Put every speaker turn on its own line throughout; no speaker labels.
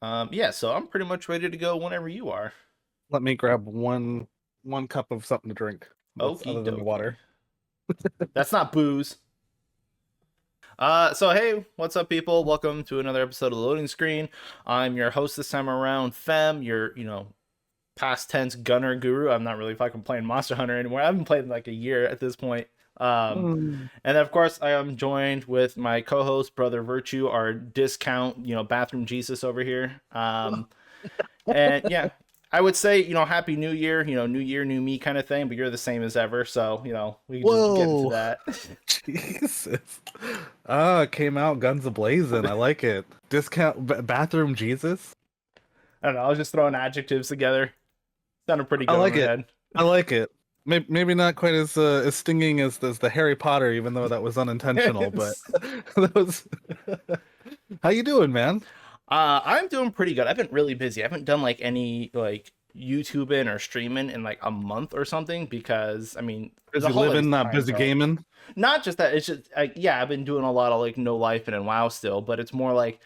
Yeah, so I'm pretty much ready to go whenever you are.
Let me grab one cup of something to drink that's
Okie
other than the
dokie.
water.
That's not booze. So hey, what's up, people? Welcome to another episode of the Loading Screen. I'm your host this time around, Fem, your past tense gunner guru. I'm not really fucking playing Monster Hunter anymore. I haven't played in like a year at this point. Um,
Mm.
and of course, I am joined with my co-host, Brother Virtue, our discount, bathroom Jesus over here. And yeah, I would say, Happy New Year, New Year, new me kind of thing, but you're the same as ever. So, we can just get into
Whoa,
that.
Jesus! It came out guns a-blazing. I like it. Discount bathroom Jesus.
I don't know. I was just throwing adjectives together. Sounded pretty
I
good in
like
my
it.
head.
I like it. Maybe not quite as stinging as the Harry Potter, even though that was unintentional. But that was. How you doing, man?
I'm doing pretty good. I've been really busy. I haven't done like any like YouTubing or streaming in like a month or something because I mean the
Busy
holidays
living, not
times
busy
are like
gaming.
not just that. It's just yeah, I've been doing a lot of like no life and WoW still, but it's more like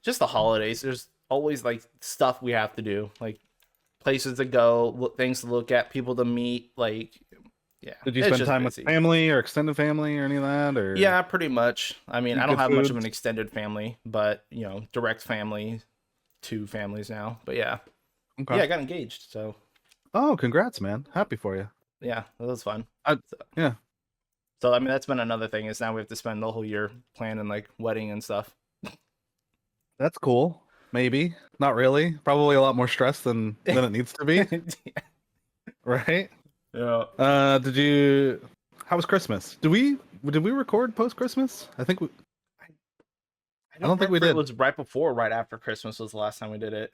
just the holidays. There's always like stuff we have to do, like places to go, things to look at, people to meet. Like yeah,
Did you
it's
spend
just
time with
busy.
family or extended family or any of that, or
Yeah, pretty much. I mean, I
eat
don't
good
have much of
food?
an extended family, but direct family, two families now. But yeah,
Okay.
yeah, I got engaged, so
Oh, congrats, man. Happy for you.
yeah, that was fun.
I,
So,
yeah,
so I mean, that's been another thing is now we have to spend the whole year planning like wedding and stuff.
that's cool. Maybe. Not really. Probably a lot more stress than it needs to be, right?
Yeah.
Did you how was Christmas? Did we record post Christmas?
I, I
I
don't
don't think
remember
we
if it
did.
was right before or right after Christmas was the last time we did it.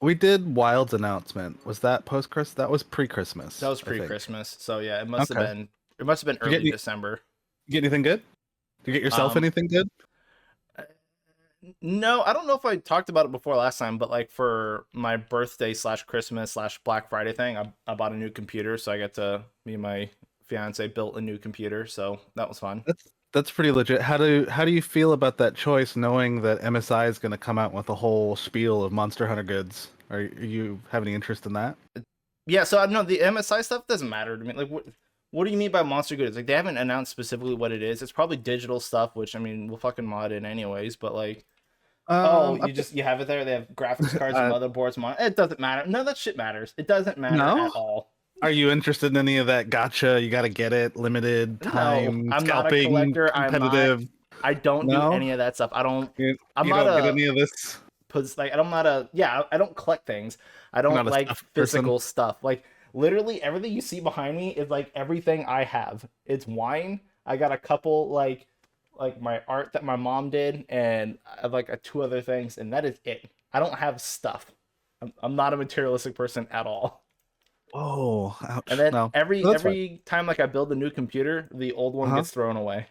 We did Wild's announcement. Was that post Christmas? That was
That
pre-Christmas,
was
I think.
pre-Christmas, so yeah, it must have
Okay.
been. It must have been
Did you
early December.
get anything good? Did you get yourself
Um,
anything good?
No, I don't know if I talked about it before last time, but like for my birthday slash Christmas slash Black Friday thing, I bought a new computer, so I got to me and my fiance built a new computer, so that was fun.
That's pretty legit. How do you feel about that choice, knowing that MSI is going to come out with a whole spiel of Monster Hunter goods? Are you have any interest in that?
Yeah, so I don't know the MSI stuff doesn't matter to me. Like, what do you mean by monster goods? Like, they haven't announced specifically what it is. It's probably digital stuff, which I mean, we'll fucking mod in anyways. But like, oh,
I
you have it there. They have graphics cards and
uh,
motherboards. It doesn't matter. None of that shit matters. It doesn't matter
no.
at all.
Are you interested in any of that gotcha? You got to get it, limited
No,
time,
I'm not a
scalping,
collector. I'm not.
competitive?
I don't do
No,
any of that stuff. I don't. I'm
you
not
don't get
a
any of this.
like. I'm not a. Yeah, I don't collect things. I
You're
don't
not a
like
stuff person.
physical stuff. Like literally everything you see behind me is like everything I have. It's wine. I got a couple like my art that my mom did, and I have like two other things, and that is it. I don't have stuff. I'm not a materialistic person at all.
Oh,
And
ouch.
then
No,
every
that's fine.
every time like I build a new computer, the old one
Uh-huh.
gets thrown away.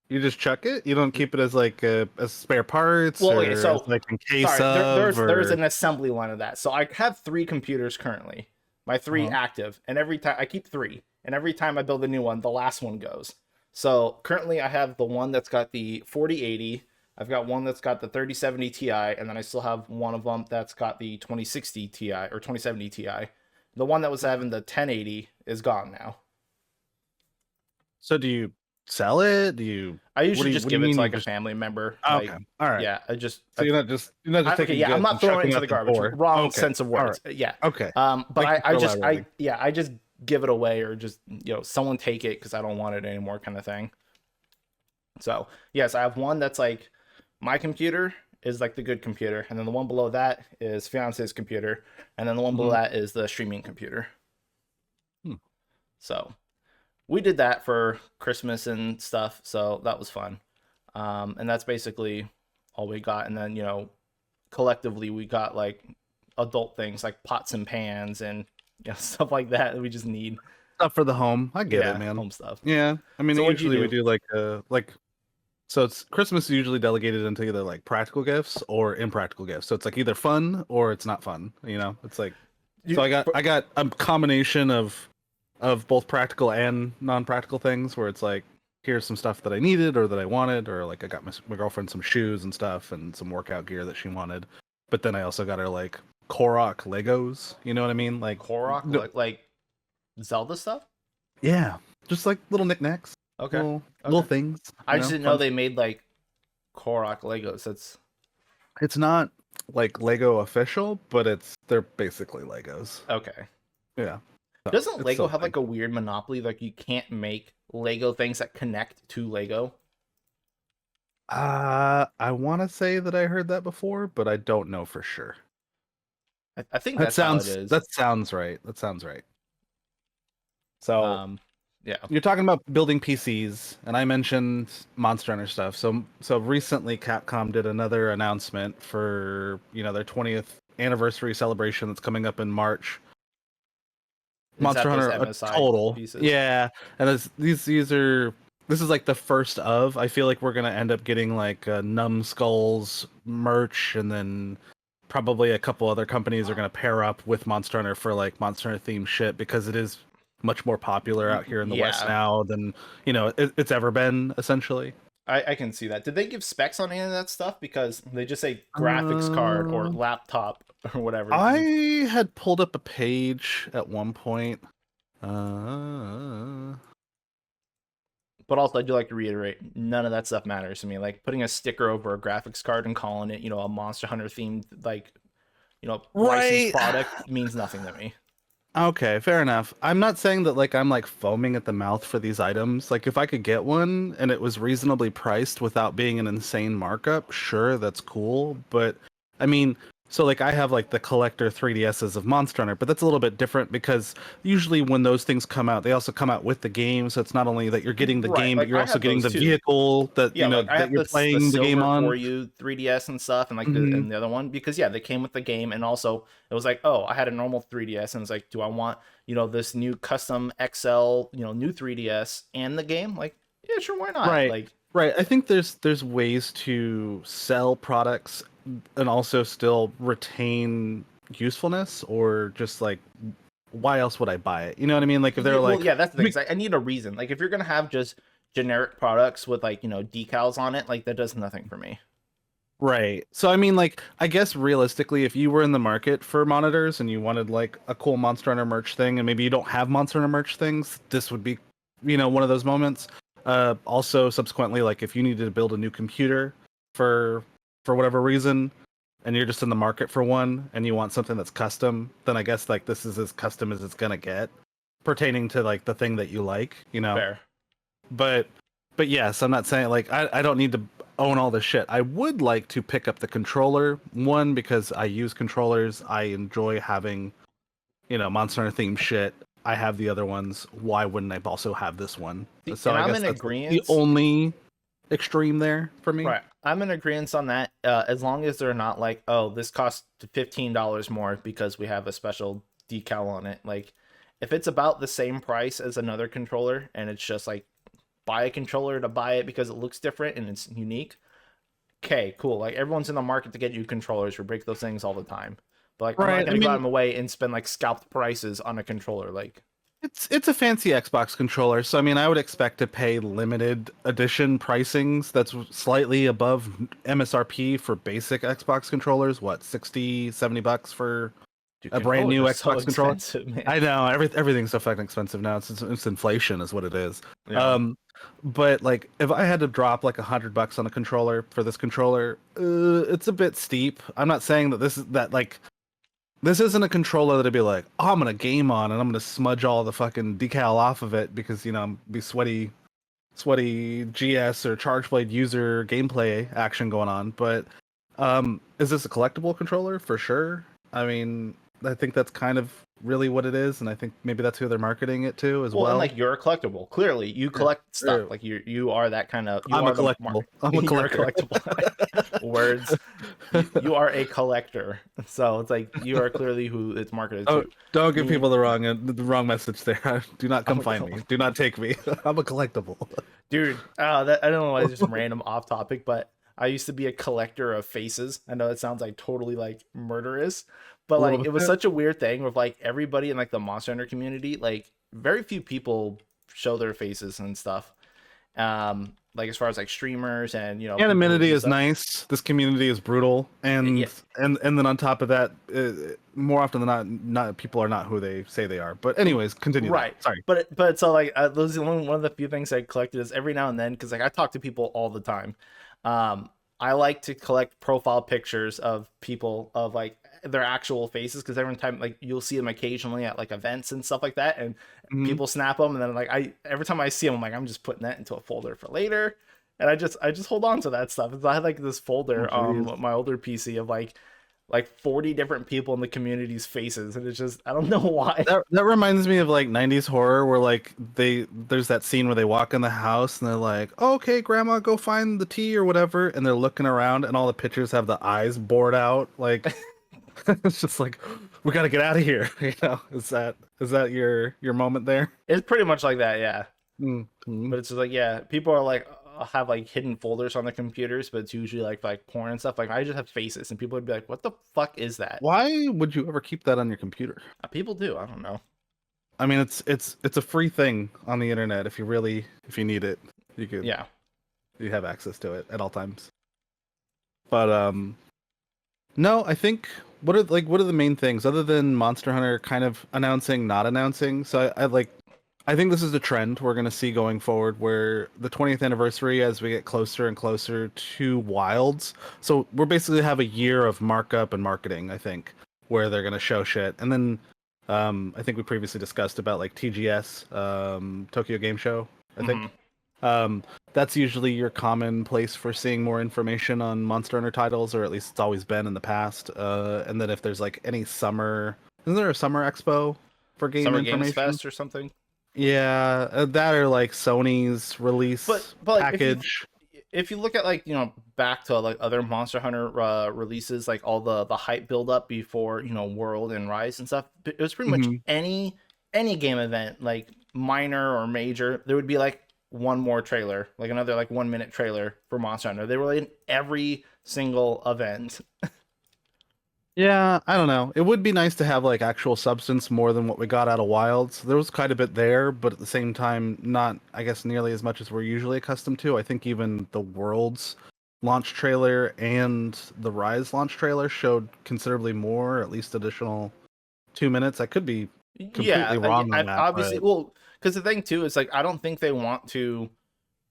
You just chuck it. You don't keep it as like as spare parts
Well, okay,
or as
so
like in case
sorry,
of
there's
or.
an assembly line of that. So I have three computers currently, my three
Uh-huh.
active, and every time I keep three, and every time I build a new one, the last one goes. So currently I have the one that's got the 4080. I've got one that's got the 3070 Ti, and then I still have one of them that's got the 2060 Ti or 2070 Ti. The one that was having the 1080 is gone now.
So do you sell it? Do you
I
what do
usually
you
just
what do you
give it
mean
to
you
like a
just
family member.
okay.
Like,
All right.
yeah,
So you're not just
okay,
taking
yeah, I'm
goods
not
and
throwing it
chucking
into
out
the
the
garbage.
door.
Wrong
Okay.
sense of
All right.
words. Yeah.
Okay.
But
Thank you for elaborating.
I just give it away or just someone take it because I don't want it anymore, kind of thing. So yes, I have one that's like my computer is like the good computer, and then the one below that is fiance's computer, and then the one below
Hmm.
that is the streaming computer.
Hmm.
So we did that for Christmas and stuff, so that was fun. And that's basically all we got. And then collectively we got like adult things like pots and pans and stuff like that we just need.
Stuff for the home. I get it,
Yeah,
man.
home stuff.
Yeah. I mean,
So what'd you
usually we
do?
do like so it's Christmas is usually delegated into either like practical gifts or impractical gifts. So it's like either fun or it's not fun, you know? It's like so
You
I got a combination of both practical and non-practical things where it's like here's some stuff that I needed or that I wanted, or like I got my girlfriend some shoes and stuff and some workout gear that she wanted. But then I also got her like Korok Legos. You know what I mean? Like,
Korok,
no,
like Zelda stuff.
yeah, just like little knickknacks,
Okay,
little
okay.
things.
I
You
just
know,
didn't know
fun.
they made like Korok Legos. That's
It's not like Lego official, but they're basically Legos.
okay.
Yeah, so
Doesn't
it's
Lego
still a
have
thing.
like a weird monopoly? Like you can't make Lego things that connect to Lego.
I want to say that I heard that before, but I don't know for sure.
I think that's how it is.
That sounds right. That sounds right. So
Um, yeah.
you're talking about building PCs, and I mentioned Monster Hunter stuff. So recently, Capcom did another announcement for their 20th anniversary celebration that's coming up in March.
Is that
Monster
those
Hunter
MSI
total,
pieces?
yeah. And these are this is like the first of. I feel like we're gonna end up getting like Numbskulls merch, and then probably a couple other companies are gonna pair up with Monster Hunter for like Monster Hunter themed shit because it is much more popular out here in the West
Yeah,
now than it's ever been essentially.
I can see that. Did they give specs on any of that stuff? Because they just say graphics card or
Uh,
laptop or whatever.
I had pulled up a page at one point. Uh,
But also, I do like to reiterate, none of that stuff matters to me. Like putting a sticker over a graphics card and calling it, a Monster Hunter themed, like, licensed
right.
product means nothing to me.
Okay, fair enough. I'm not saying that like I'm like foaming at the mouth for these items. Like if I could get one and it was reasonably priced without being an insane markup, sure, that's cool. But I mean, so like I have like the collector 3DSs of Monster Hunter, but that's a little bit different because usually when those things come out, they also come out with the game. So it's not only that you're getting the
Right.
game, but
Like
you're
I
also
have
getting
those
the
too.
vehicle that
Yeah, like I
that
have
you're
the
playing the game
silver
on.
for you 3DS and stuff, and like the
Hmm.
and the other one because yeah, they came with the game, and also it was like, oh, I had a normal 3DS, and it's like, do I want this new custom XL new 3DS and the game? Like, yeah, sure, why not?
Right.
Like,
Right. I think there's ways to sell products and also still retain usefulness or just like why else would I buy it? You know what I mean? Like if
yeah,
they're
well,
like
yeah, that's the thing. 'Cause I need a reason. Like, if you're gonna have just generic products with like decals on it, like that does nothing for me.
right. So I mean like I guess realistically if you were in the market for monitors and you wanted like a cool Monster Hunter merch thing and maybe you don't have Monster Hunter merch things, this would be one of those moments. Also subsequently like if you needed to build a new computer for whatever reason and you're just in the market for one and you want something that's custom, then I guess like this is as custom as it's gonna get pertaining to like the thing that you like.
Fair.
But yes, I'm not saying like I don't need to own all this shit. I would like to pick up the controller one because I use controllers. I enjoy having Monster Hunter themed shit. I have the other ones. Why wouldn't I also have this one? So
And
I
I'm
guess
in
that's like the
agreement.
only extreme there for me.
Right. I'm in agreement on that. As long as they're not like, oh, this costs $15 more because we have a special decal on it. Like, if it's about the same price as another controller and it's just like buy a controller to buy it because it looks different and it's unique, okay, cool. Like everyone's in the market to get new controllers. We break those things all the time. But like, I'm not
Right. I
gonna go out
mean,
of my way and spend like scalped prices on a controller. Like,
it's a fancy Xbox controller, so I mean, I would expect to pay limited edition pricings that's slightly above MSRP for basic Xbox controllers. What, 60, $70 for
dude,
a brand
controllers
new
are so
Xbox controller?
expensive, man.
I know everything's so fucking expensive now. It's inflation is what it is.
Yeah.
Um, but like if I had to drop like $100 on a controller for this controller, it's a bit steep. I'm not saying that this isn't a controller that'd be like, oh, I'm gonna game on and I'm gonna smudge all the fucking decal off of it because I'm be sweaty GS or Chargeblade user gameplay action going on. But is this a collectible controller for sure? I mean, I think that's kind of really what it is, and I think maybe that's who they're marketing it to as
Well, and
well.
like you're a collectible. Clearly, you
Yeah.
collect stuff.
True.
Like you are that kind of you
I'm a
are the mark.
collectible. I'm a
You're a
collector.
collectible. Words. You are a collector. So it's like you are clearly who it's marketed
Oh,
to.
don't give
Me,
people the wrong message there. Do not
I'm
come
a
find me. Do not take me. I'm a collectible.
dude. That I don't know why it's just random off topic, but I used to be a collector of faces. I know it sounds like totally like murderous, but
A little
like it was
bit.
such a weird thing with like everybody in like the Monster Hunter community. Like very few people show their faces and stuff. Like as far as like streamers and people who
Anonymity
do
is
stuff.
nice. This community is brutal,
Yeah,
and then on top of that, more often than not people are not who they say they are. But anyways, continue that.
right.
Sorry.
But so like those are one of the few things I collected is every now and then because like I talk to people all the time. Um, I like to collect profile pictures of people of like their actual faces because every time like you'll see them occasionally at like events and stuff like that, and
Hmm.
people snap them, and then like I every time I see them, I'm like I'm just putting that into a folder for later, and I just hold on to that stuff. So I had like this
Oh,
folder
jeez.
my older PC of like 40 different people in the community's faces, and it's just I don't know why.
That reminds me of like 90s horror where like there's that scene where they walk in the house and they're like, oh, okay, grandma, go find the tea or whatever, and they're looking around and all the pictures have the eyes bored out. Like it's just like we got to get out of here. Is that your moment there?
It's pretty much like that, yeah.
Mm-hmm.
But it's just like yeah, people are like have like hidden folders on their computers, but it's usually like porn and stuff. Like I just have faces, and people would be like, "What the fuck is that?"
Why would you ever keep that on your computer?
People do. I don't know.
I mean, it's a free thing on the internet. If you need it,
Yeah.
you have access to it at all times. But no, I think what are the main things other than Monster Hunter kind of announcing, not announcing? So I think this is a trend we're going to see going forward where the 20th anniversary as we get closer and closer to Wilds. So we're basically have a year of markup and marketing, I think, where they're going to show shit. And then I think we previously discussed about like TGS, Tokyo Game Show, I think.
Mhm.
That's usually your common place for seeing more information on Monster Hunter titles, or at least it's always been in the past. And then if there's like any summer, isn't there a summer expo for game
Summer Games
information?
Fest or something.
Yeah, that or like Sony's release
But like
package.
if you look at like back to like other Monster Hunter releases, like all the hype build up before World and Rise and stuff, it was pretty much
Hmm.
any game event, like minor or major, there would be like one more trailer, like another like 1 minute trailer for Monster Hunter. They were in every single event.
Yeah, I don't know. It would be nice to have like actual substance more than what we got out of Wilds. There was quite a bit there, but at the same time, not, I guess, nearly as much as we're usually accustomed to. I think even the World's launch trailer and the Rise launch trailer showed considerably more, at least additional 2 minutes. I could be
Yeah,
completely wrong on
I
that,
obviously,
but
well, because the thing too is like I don't think they want to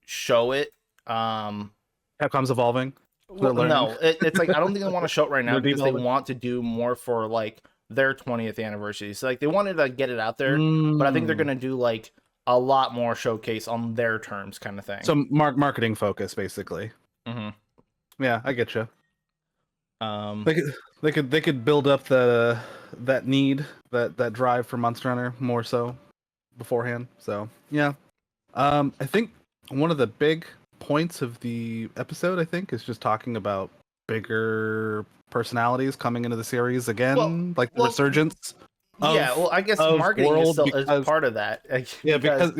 show it.
Capcom's evolving. They're
Well,
learning.
no, it's like I don't think they want to show it right now
They're
because they
devolving.
want to do more for like their 20th anniversary. So like they wanted to get it out there, but I think they're
Mm.
gonna do like a lot more showcase on their terms, kind of thing.
So marketing focus, basically.
Hmm.
Yeah, I get you.
Um,
They could build up that need, that drive for Monster Hunter more so beforehand. So yeah, I think one of the big points of the episode, I think, is just talking about bigger personalities coming into the series
well,
again, like the
well,
resurgence
yeah.
of
Well, I guess
of
marketing is
World
still is
because
part of that, like,
yeah,
because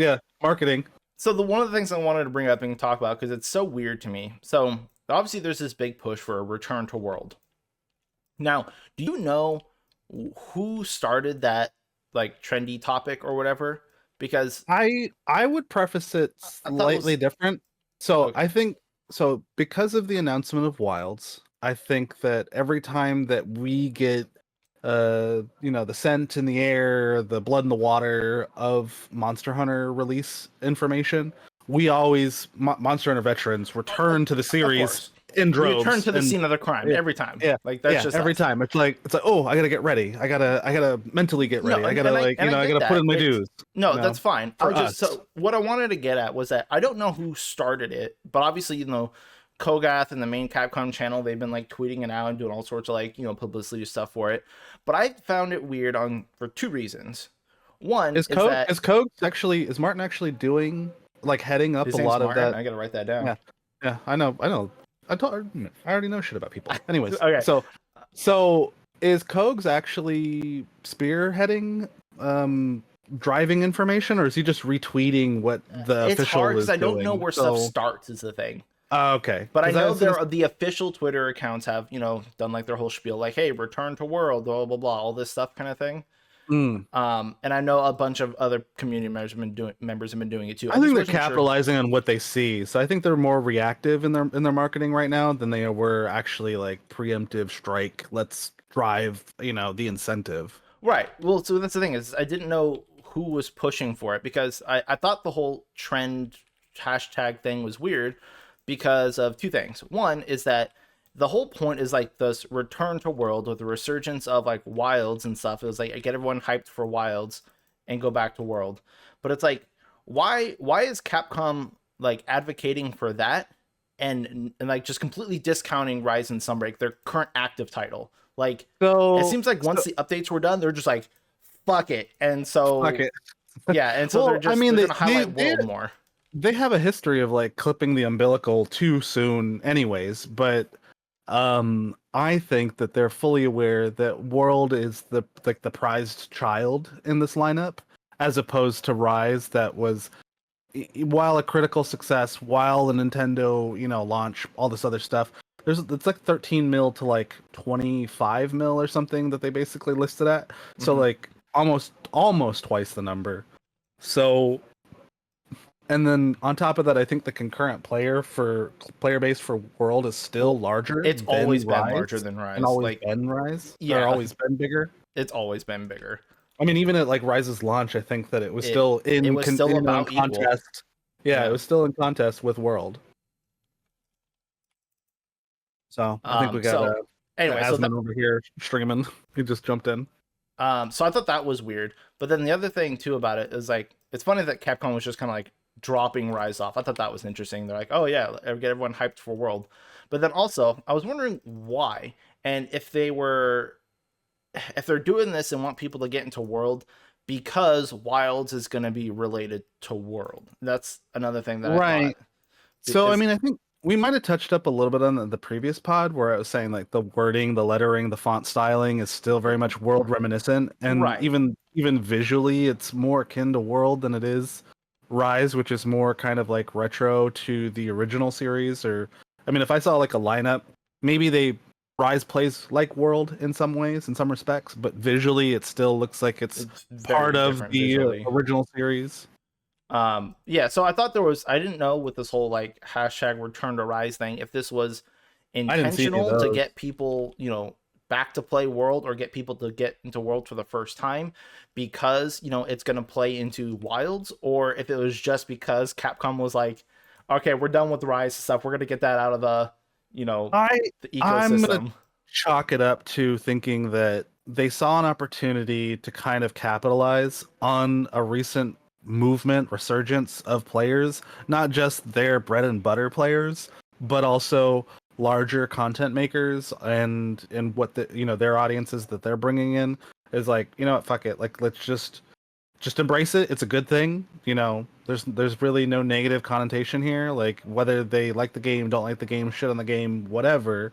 marketing.
so the one of the things I wanted to bring up and talk about because it's so weird to me. So obviously there's this big push for a return to World. Now, do you know who started that like trendy topic or whatever? Because
I would preface it
I thought it
slightly
was
different. So
okay.
I think so because of the announcement of Wilds, I think that every time that we get the scent in the air, the blood in the water of Monster Hunter release information, we always Monster Hunter veterans return to the
Of
series
course,
in
we return
droves
to the
and
scene of the crime
yeah,
every time.
yeah,
Like that's
yeah.
just
Every
us.
time it's like, oh, I gotta get ready. I gotta mentally get
No,
ready. I gotta like,
and I
I
get
gotta put
that.
in my
It's
dues.
no, that's fine. I
For
just
us.
so what I wanted to get at was that I don't know who started it, but obviously Kogath and the main Capcom channel they've been like tweeting it out and doing all sorts of like publicity stuff for it. But I found it weird on for two reasons. One
Is
is
Coke
that
is Martin actually doing like heading up
his
a
name's
lot of
Martin.
that?
I gotta write that down.
Yeah. Yeah, I know. I already know shit about people. Anyways,
Okay,
so is Kogs actually spearheading driving information, or is he just retweeting what the
it's
official
hard because
is
I don't know
doing?
where stuff
So
starts. Is the thing.
okay,
But I
because I
know
was gonna.
the official Twitter accounts have, done like their whole spiel, like, hey, return to world, blah blah blah, all this stuff kind of thing.
Mm.
And I know a bunch of other community members have been doing it too.
I
just
think they're
wasn't sure.
capitalizing on what they see. So I think they're more reactive in their marketing right now than they were actually like preemptive strike. Let's drive, the incentive.
Right. Well, so that's the thing is I didn't know who was pushing for it because I thought the whole trend hashtag thing was weird because of two things. One is that the whole point is like this return to world with the resurgence of like wilds and stuff. It was like I get everyone hyped for wilds and go back to world. But it's like why is Capcom like advocating for that and like just completely discounting Rise and Sunbreak, their current active title? Like it
So,
seems like once the updates were done, they're just like, fuck it. And
fuck
so
it.
yeah, and so
Well,
they're
I
just
mean,
they're gonna highlight world more.
they have a history of like clipping the umbilical too soon, anyways. But I think that they're fully aware that World is the prized child in this lineup, as opposed to Rise, that was while a critical success, while the Nintendo, launch, all this other stuff. It's like 13 mil to like 25 mil or something that they basically listed at. So like almost twice the number. So, and then on top of that, I think the concurrent player base for World is still larger.
It's
than
always been
Rise,
larger than
and
Rise.
always
Like
been Rise. Or
yeah,
always been bigger.
it's always been bigger.
I mean, even at like Rise's launch, I think that it was
It
still
it was still
in
about equal.
contest. Yeah, it was still in contest with World. So I think we got
So anyway, so
Asman over here streaming. He just jumped in.
so I thought that was weird. But then the other thing too about it is like it's funny that Capcom was just kind of like dropping Rise off. I thought that was interesting. They're like, oh yeah, get everyone hyped for World. But then also I was wondering why and if they're doing this and want people to get into World because Wilds is going to be related to World. That's another thing that I thought.
So I
Because-
mean, I think we might have touched up a little bit on the previous pod where I was saying like the wording, the lettering, the font styling is still very much World reminiscent, and
Right.
even visually, it's more akin to World than it is Rise, which is more kind of like retro to the original series. Or I mean, if I saw like a lineup, maybe Rise plays like World in some ways, in some respects, but visually, it still looks like it's
very
part of
different
the
visually.
original series.
Yeah, so I thought I didn't know with this whole like hashtag return to Rise thing if this was
didn't see any of
intentional to
those.
get people, back to play World or get people to get into World for the first time because, it's going to play into Wilds, or if it was just because Capcom was like, okay, we're done with Rise stuff. We're going to get that out of the, the
I'm
ecosystem.
gonna chalk it up to thinking that they saw an opportunity to kind of capitalize on a recent resurgence of players, not just their bread and butter players, but also larger content makers and what their audiences that they're bringing in is like, what, fuck it, like let's just embrace it. It's a good thing. There's really no negative connotation here. Like whether they like the game, don't like the game, shit on the game, whatever.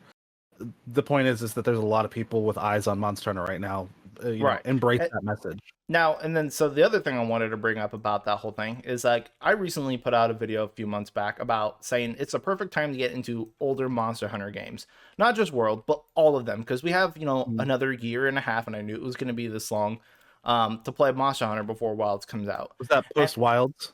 The point is that there's a lot of people with eyes on Monster Hunter right now.
Right.
Embrace that message.
Now, and then, so the other thing I wanted to bring up about that whole thing is like, I recently put out a video a few months back about saying it's a perfect time to get into older Monster Hunter games. Not just World, but all of them. Because we have, another year and a half, and I knew it was going to be this long, to play Monster Hunter before Wilds comes out.
Was that post Wilds?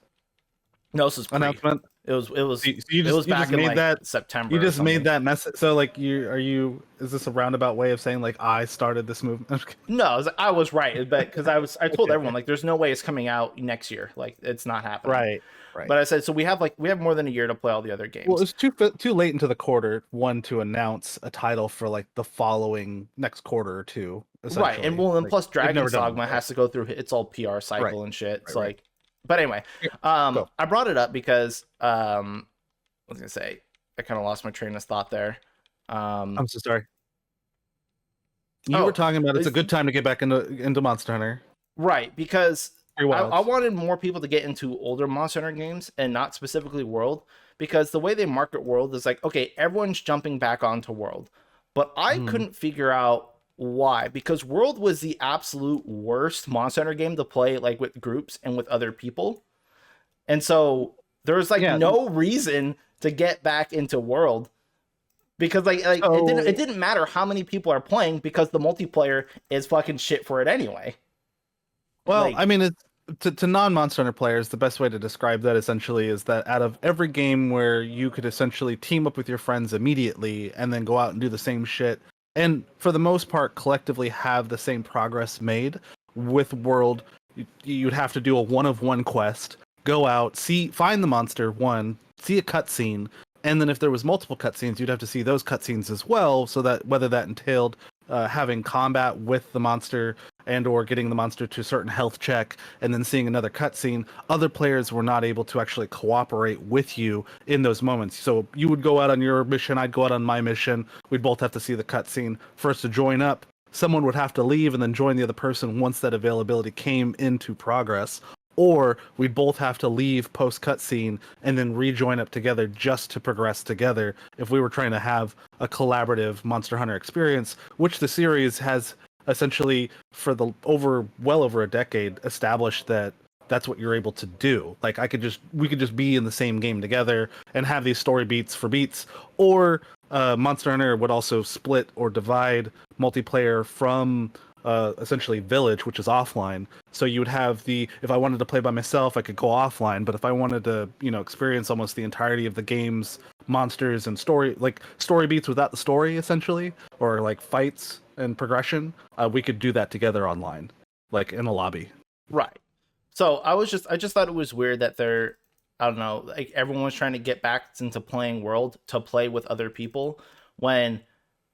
No, this is pre.
Announcement?
It was
You
it was back in like
that
September.
You just
or
made
something.
that message. So like is this a roundabout way of saying like I started this movement?
No, I was right, but because I told everyone like there's no way it's coming out next year. Like it's not happening.
Right.
But I said so we have more than a year to play all the other games.
Well, it's too late into the quarter one to announce a title for like the following next quarter or two.
Right, and well, and plus Dragon's Dogma
that.
has to go through its all PR cycle and shit. It's
right.
like, but anyway, I brought it up because I was gonna say I kind of lost my train of thought there.
I'm so sorry. You were talking about it's a good time to get back into Monster Hunter.
Right, because I wanted more people to get into older Monster Hunter games and not specifically World, because the way they market World is like, okay, everyone's jumping back onto World. But I couldn't figure out why, because World was the absolute worst Monster Hunter game to play like with groups and with other people. And so there was like no reason to get back into World. Because it didn't matter how many people are playing because the multiplayer is fucking shit for it anyway.
Well, I
Like,
mean, it's to non-Monster Hunter players, the best way to describe that essentially is that out of every game where you could essentially team up with your friends immediately and then go out and do the same shit, and for the most part, collectively have the same progress made with World, you'd have to do a one-of-one quest, go out, find the monster, one, see a cutscene, and then if there was multiple cutscenes, you'd have to see those cutscenes as well, so that whether that entailed having combat with the monster and or getting the monster to a certain health check and then seeing another cutscene, other players were not able to actually cooperate with you in those moments. So you would go out on your mission, I'd go out on my mission, we'd both have to see the cutscene. For us to join up, someone would have to leave and then join the other person once that availability came into progress. Or we'd both have to leave post cutscene and then rejoin up together just to progress together if we were trying to have a collaborative Monster Hunter experience, which the series has essentially for the well over a decade established that that's what you're able to do. Like we could just be in the same game together and have these story beats for beats, or Monster Hunter would also split or divide multiplayer from essentially Village, which is offline. So you would have if I wanted to play by myself, I could go offline. But if I wanted to, experience almost the entirety of the game's monsters and story beats without the story, essentially, or like fights and progression, we could do that together online, like in a lobby.
right. So I just thought it was weird that I don't know, like everyone was trying to get back into playing World to play with other people when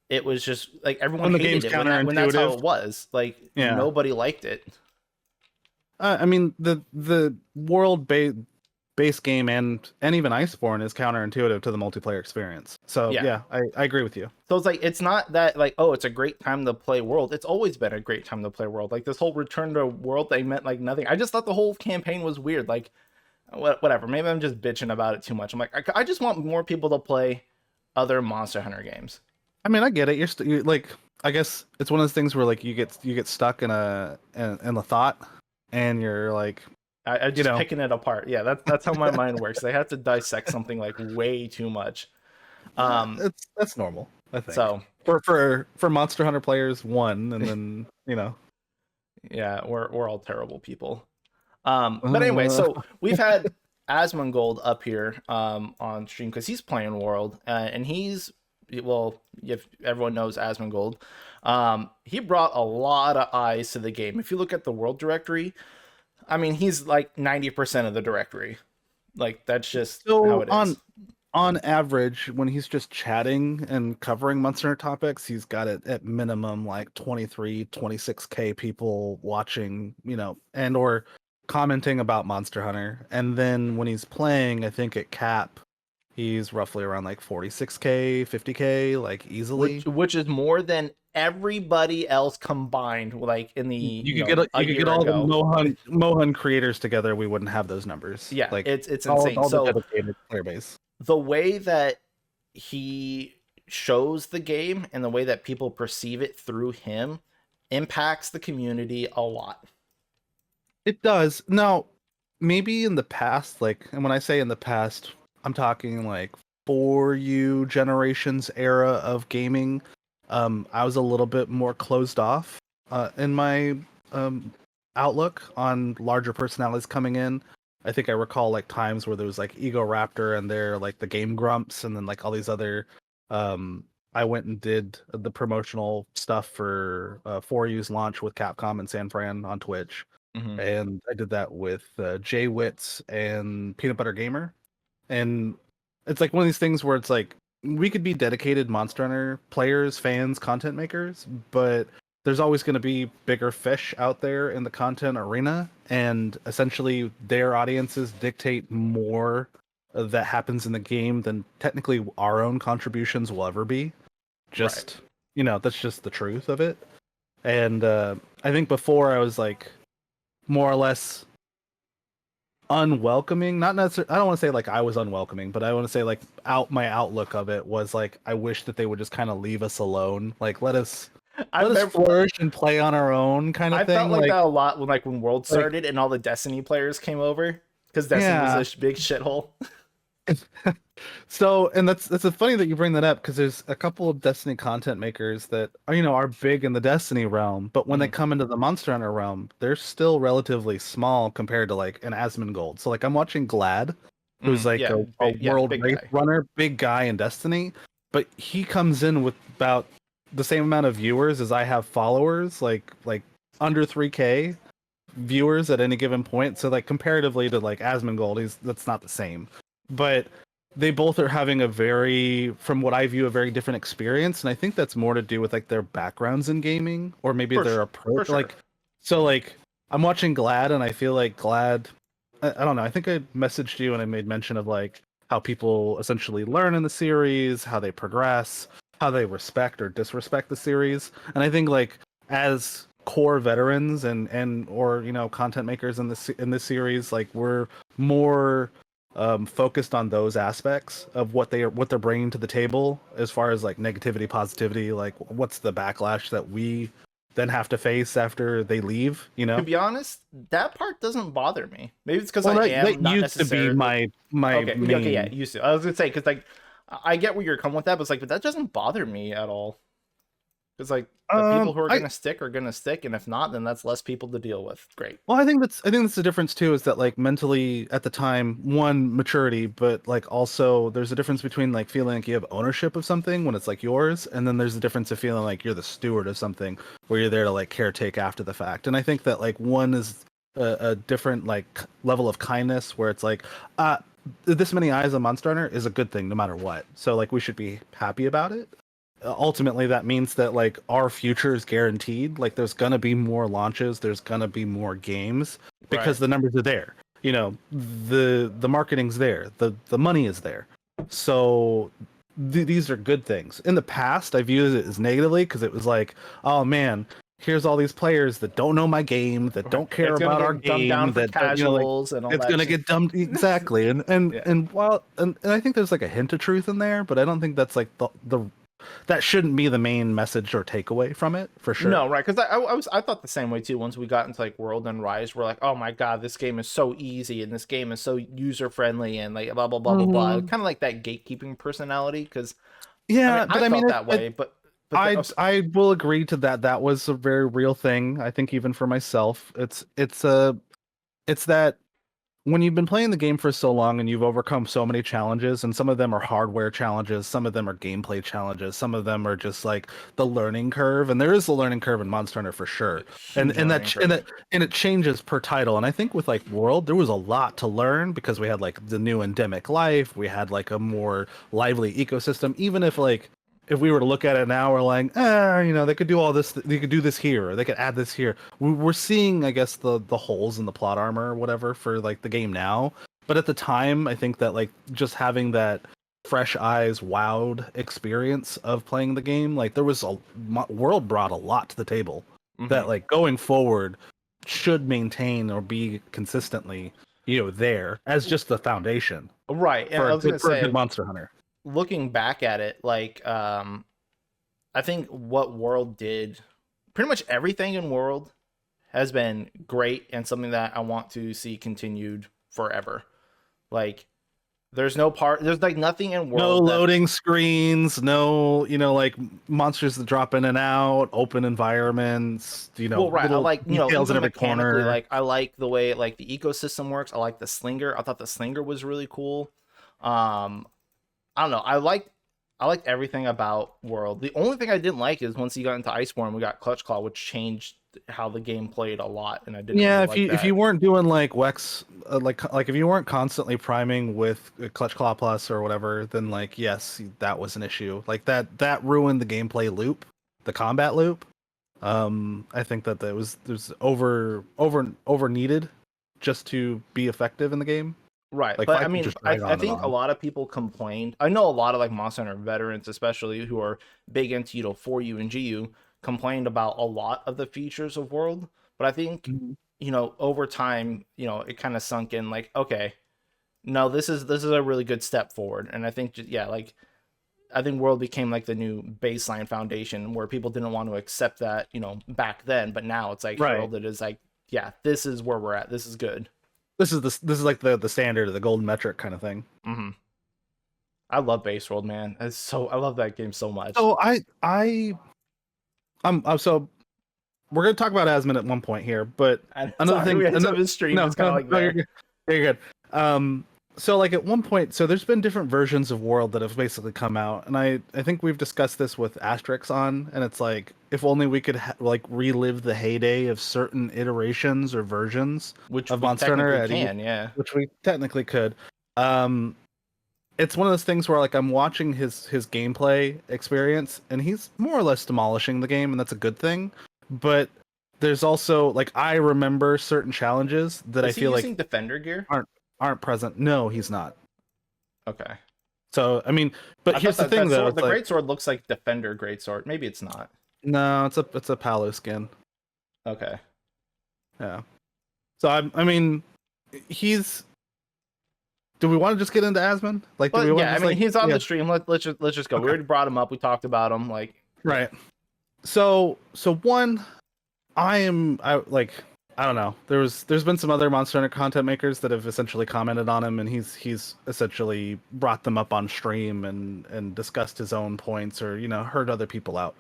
it was just like everyone
When the
hated
game's
it when that's how
counterintuitive.
it was. Like
Yeah.
nobody liked it.
I mean, the base game and even Iceborne is counterintuitive to the multiplayer experience. So
Yeah.
yeah, I agree with you.
So it's like it's not that like, oh, it's a great time to play World. It's always been a great time to play World. Like this whole return to World thing meant like nothing. I just thought the whole campaign was weird. Like whatever. Maybe I'm just bitching about it too much. I'm like, I just want more people to play other Monster Hunter games.
I mean, I get it. You're like, I guess it's one of those things where like you get stuck in a thought, and you're like,
I just picking it apart. Yeah, that's how my mind works. They have to dissect something like way too much.
that's normal, I think.
So
For Monster Hunter players, one, and then
yeah, we're all terrible people. But anyway, so we've had Asmongold up here on stream because he's playing World, and if everyone knows Asmongold, he brought a lot of eyes to the game. If you look at the World directory, I mean, he's like 90% of the directory. Like that's just how it is.
On average, when he's just chatting and covering Monster Hunter topics, he's got it at minimum like 23, 26K people watching, and or commenting about Monster Hunter. And then when he's playing, I think at cap, he's roughly around like 46K, 50K, like easily.
Which is more than everybody else combined, like in the
you could get all the Mohan creators together, we wouldn't have those numbers.
Yeah,
like
it's insane.
All
so
the dedicated player base.
The way that he shows the game and the way that people perceive it through him impacts the community a lot.
It does. Now, maybe in the past, and when I say in the past, I'm talking like for you generations era of gaming. I was a little bit more closed off in my outlook on larger personalities coming in. I think I recall like times where there was like Ego Raptor and they're like the Game Grumps, and then like all these other. I went and did the promotional stuff for 4U's launch with Capcom and San Fran on Twitch.
Mm-hmm.
And I did that with Jay Witz and Peanut Butter Gamer. And it's like one of these things where it's like we could be dedicated Monster Hunter players, fans, content makers, but there's always going to be bigger fish out there in the content arena, and essentially their audiences dictate more that happens in the game than technically our own contributions will ever be. Just, that's just the truth of it. And I think before I was like more or less unwelcoming, not necessarily, I don't want to say like I was unwelcoming, but I want to say like my outlook of it was like I wish that they would just kind of leave us alone, like let us flourish and play on our own kind of thing.
I felt like that a lot when World started and all the Destiny players came over, because Destiny was a big shithole.
So, and that's funny that you bring that up because there's a couple of Destiny content makers that are, are big in the Destiny realm, but when they
Mhm.
come into the Monster Hunter realm, they're still relatively small compared to like an Asmongold. So like I'm watching Glad, who's like
Yeah,
a
yeah,
world
big
race
guy.
runner, big guy in Destiny, but he comes in with about the same amount of viewers as I have followers, like under 3K viewers at any given point. So like comparatively to like Asmongold, that's not the same. But they both are having a very, from what I view, a very different experience, and I think that's more to do with like their backgrounds in gaming or maybe their
For
approach.
sure.
Like, so like I'm watching Glad, and I feel like Glad. I don't know. I think I messaged you and I made mention of like how people essentially learn in the series, how they progress, how they respect or disrespect the series, and I think like as core veterans and or content makers in this series, like we're more focused on those aspects of what they're bringing to the table as far as like negativity, positivity, like what's the backlash that we then have to face after they leave,
To be honest, that part doesn't bother me. Maybe it's because
well
I
that
am not
used to be
necessarily
my
okay. Okay, yeah,
main.
used to. I was gonna say because like I get where you're coming with that, but it's like, but that doesn't bother me at all. Because like the people who are
I
gonna stick are gonna stick, and if not, then that's less people to deal with. Great.
Well, I think that's the difference too, is that like mentally at the time, one, maturity, but like also there's a difference between like feeling like you have ownership of something when it's like yours, and then there's a difference of feeling like you're the steward of something where you're there to like caretake after the fact. And I think that like one is a different like level of kindness where it's like, this many eyes on Monster Hunter is a good thing no matter what. So like we should be happy about it. Ultimately that means that like our future is guaranteed. Like there's gonna be more launches, there's gonna be more games because
Right.
the numbers are there. The marketing's there, the money is there. So these are good things. In the past I viewed it as negatively because it was like, oh man, here's all these players that don't know my game, that
Right.
don't care
It's gonna
about our
get dumbed down
game,
for
that like
casuals and all
it's
that
gonna
shit.
get dumbed exactly. And
Yeah.
and while and I think there's like a hint of truth in there, but I don't think that's like the that shouldn't be the main message or takeaway from it for sure.
No, right? Because I thought the same way too. Once we got into like World and Rise, we're like, oh my god, this game is so easy and this game is so user friendly and like blah blah blah blah blah.
Hmm.
Kind of like that gatekeeping personality. Because I mean,
Yeah, but
I
I mean,
felt that way, but
I I will agree to that. That was a very real thing. I think even for myself, it's that when you've been playing the game for so long and you've overcome so many challenges, and some of them are hardware challenges, some of them are gameplay challenges, some of them are just like the learning curve, and there is a learning curve in Monster Hunter for sure. And
huge learning curve.
and it changes per title. And I think with like World, there was a lot to learn because we had like the new endemic life, we had like a more lively ecosystem. Even if we were to look at it now, we're like, they could do all this, they could do this here, or they could add this here. We're seeing, I guess, the holes in the plot armor or whatever for like the game now. But at the time, I think that like just having that fresh eyes, wowed experience of playing the game, like there was World brought a lot to the table
Hmm.
that like going forward should maintain or be consistently, there as just the foundation
Right, and
for
I was gonna
a good
say,
Monster Hunter.
looking back at it, like I think what World did, pretty much everything in World has been great and something that I want to see continued forever. Like there's like nothing in
No
World that
loading screens, no, like monsters that drop in and out, open environments,
well, right. I
little
like,
details in
even
every
mechanically,
corner.
like I like the way like the ecosystem works. I like the slinger. I thought the slinger was really cool. Um, I don't know. I liked everything about World. The only thing I didn't like is once you got into Iceborne, we got Clutch Claw, which changed how the game played a lot, and I didn't
Yeah,
really
if
like
you
that.
weren't doing like Wex, like if you weren't constantly priming with Clutch Claw Plus or whatever, then like yes, that was an issue. Like that ruined the gameplay loop, the combat loop. I think that there's over needed just to be effective in the game.
Right,
Like
but I
fights would
mean,
just drag
I
on and
think a
on.
lot of people complained. I know a lot of like Monster Hunter veterans, especially who are big into 4U and GU, complained about a lot of the features of World. But I think
Mhm.
over time, it kind of sunk in. Like, okay, no, this is a really good step forward. And I think, yeah, like I think World became like the new baseline foundation where people didn't want to accept that, back then, but now it's like
Right.
heralded as like, yeah, this is where we're at. This is good.
This is like the standard of the golden metric kind of thing.
Hmm. I love Base World, man. I love that game so much.
So so we're gonna talk about Asmon at one point here, but
I'm
another
sorry, we
thing,
had some
another,
of his stream
no,
just kind of
no,
like
no, you're
there.
good. Yeah, you're good. So like at one point, so there's been different versions of World that have basically come out, and I think we've discussed this with Asterix on, and it's like if only we could like relive the heyday of certain iterations or versions
Which
of
we
Monster Hunter
technically
at each,
can, yeah.
which we technically could. Um, it's one of those things where like I'm watching his gameplay experience, and he's more or less demolishing the game, and that's a good thing. But there's also like I remember certain challenges that I
Is he
feel like
using Defender gear?
aren't present. No, he's not.
Okay.
So I mean, but
I thought
here's the
that
thing
that
though.
sword,
It's
the
like
great sword, looks like Defender great sword. Maybe it's not.
no, it's a Palu skin.
Okay.
Yeah. So I mean, he's. Do we want to just get into Asmon? Like, do we
But
want to
yeah, I
just
mean,
like
he's on
yeah?
the stream. Let's just go. We
Okay.
already brought him up. We talked about him. Like, yeah.
Right. So one, I don't know. There's been some other Monster Hunter content makers that have essentially commented on him, and he's essentially brought them up on stream and discussed his own points or heard other people out.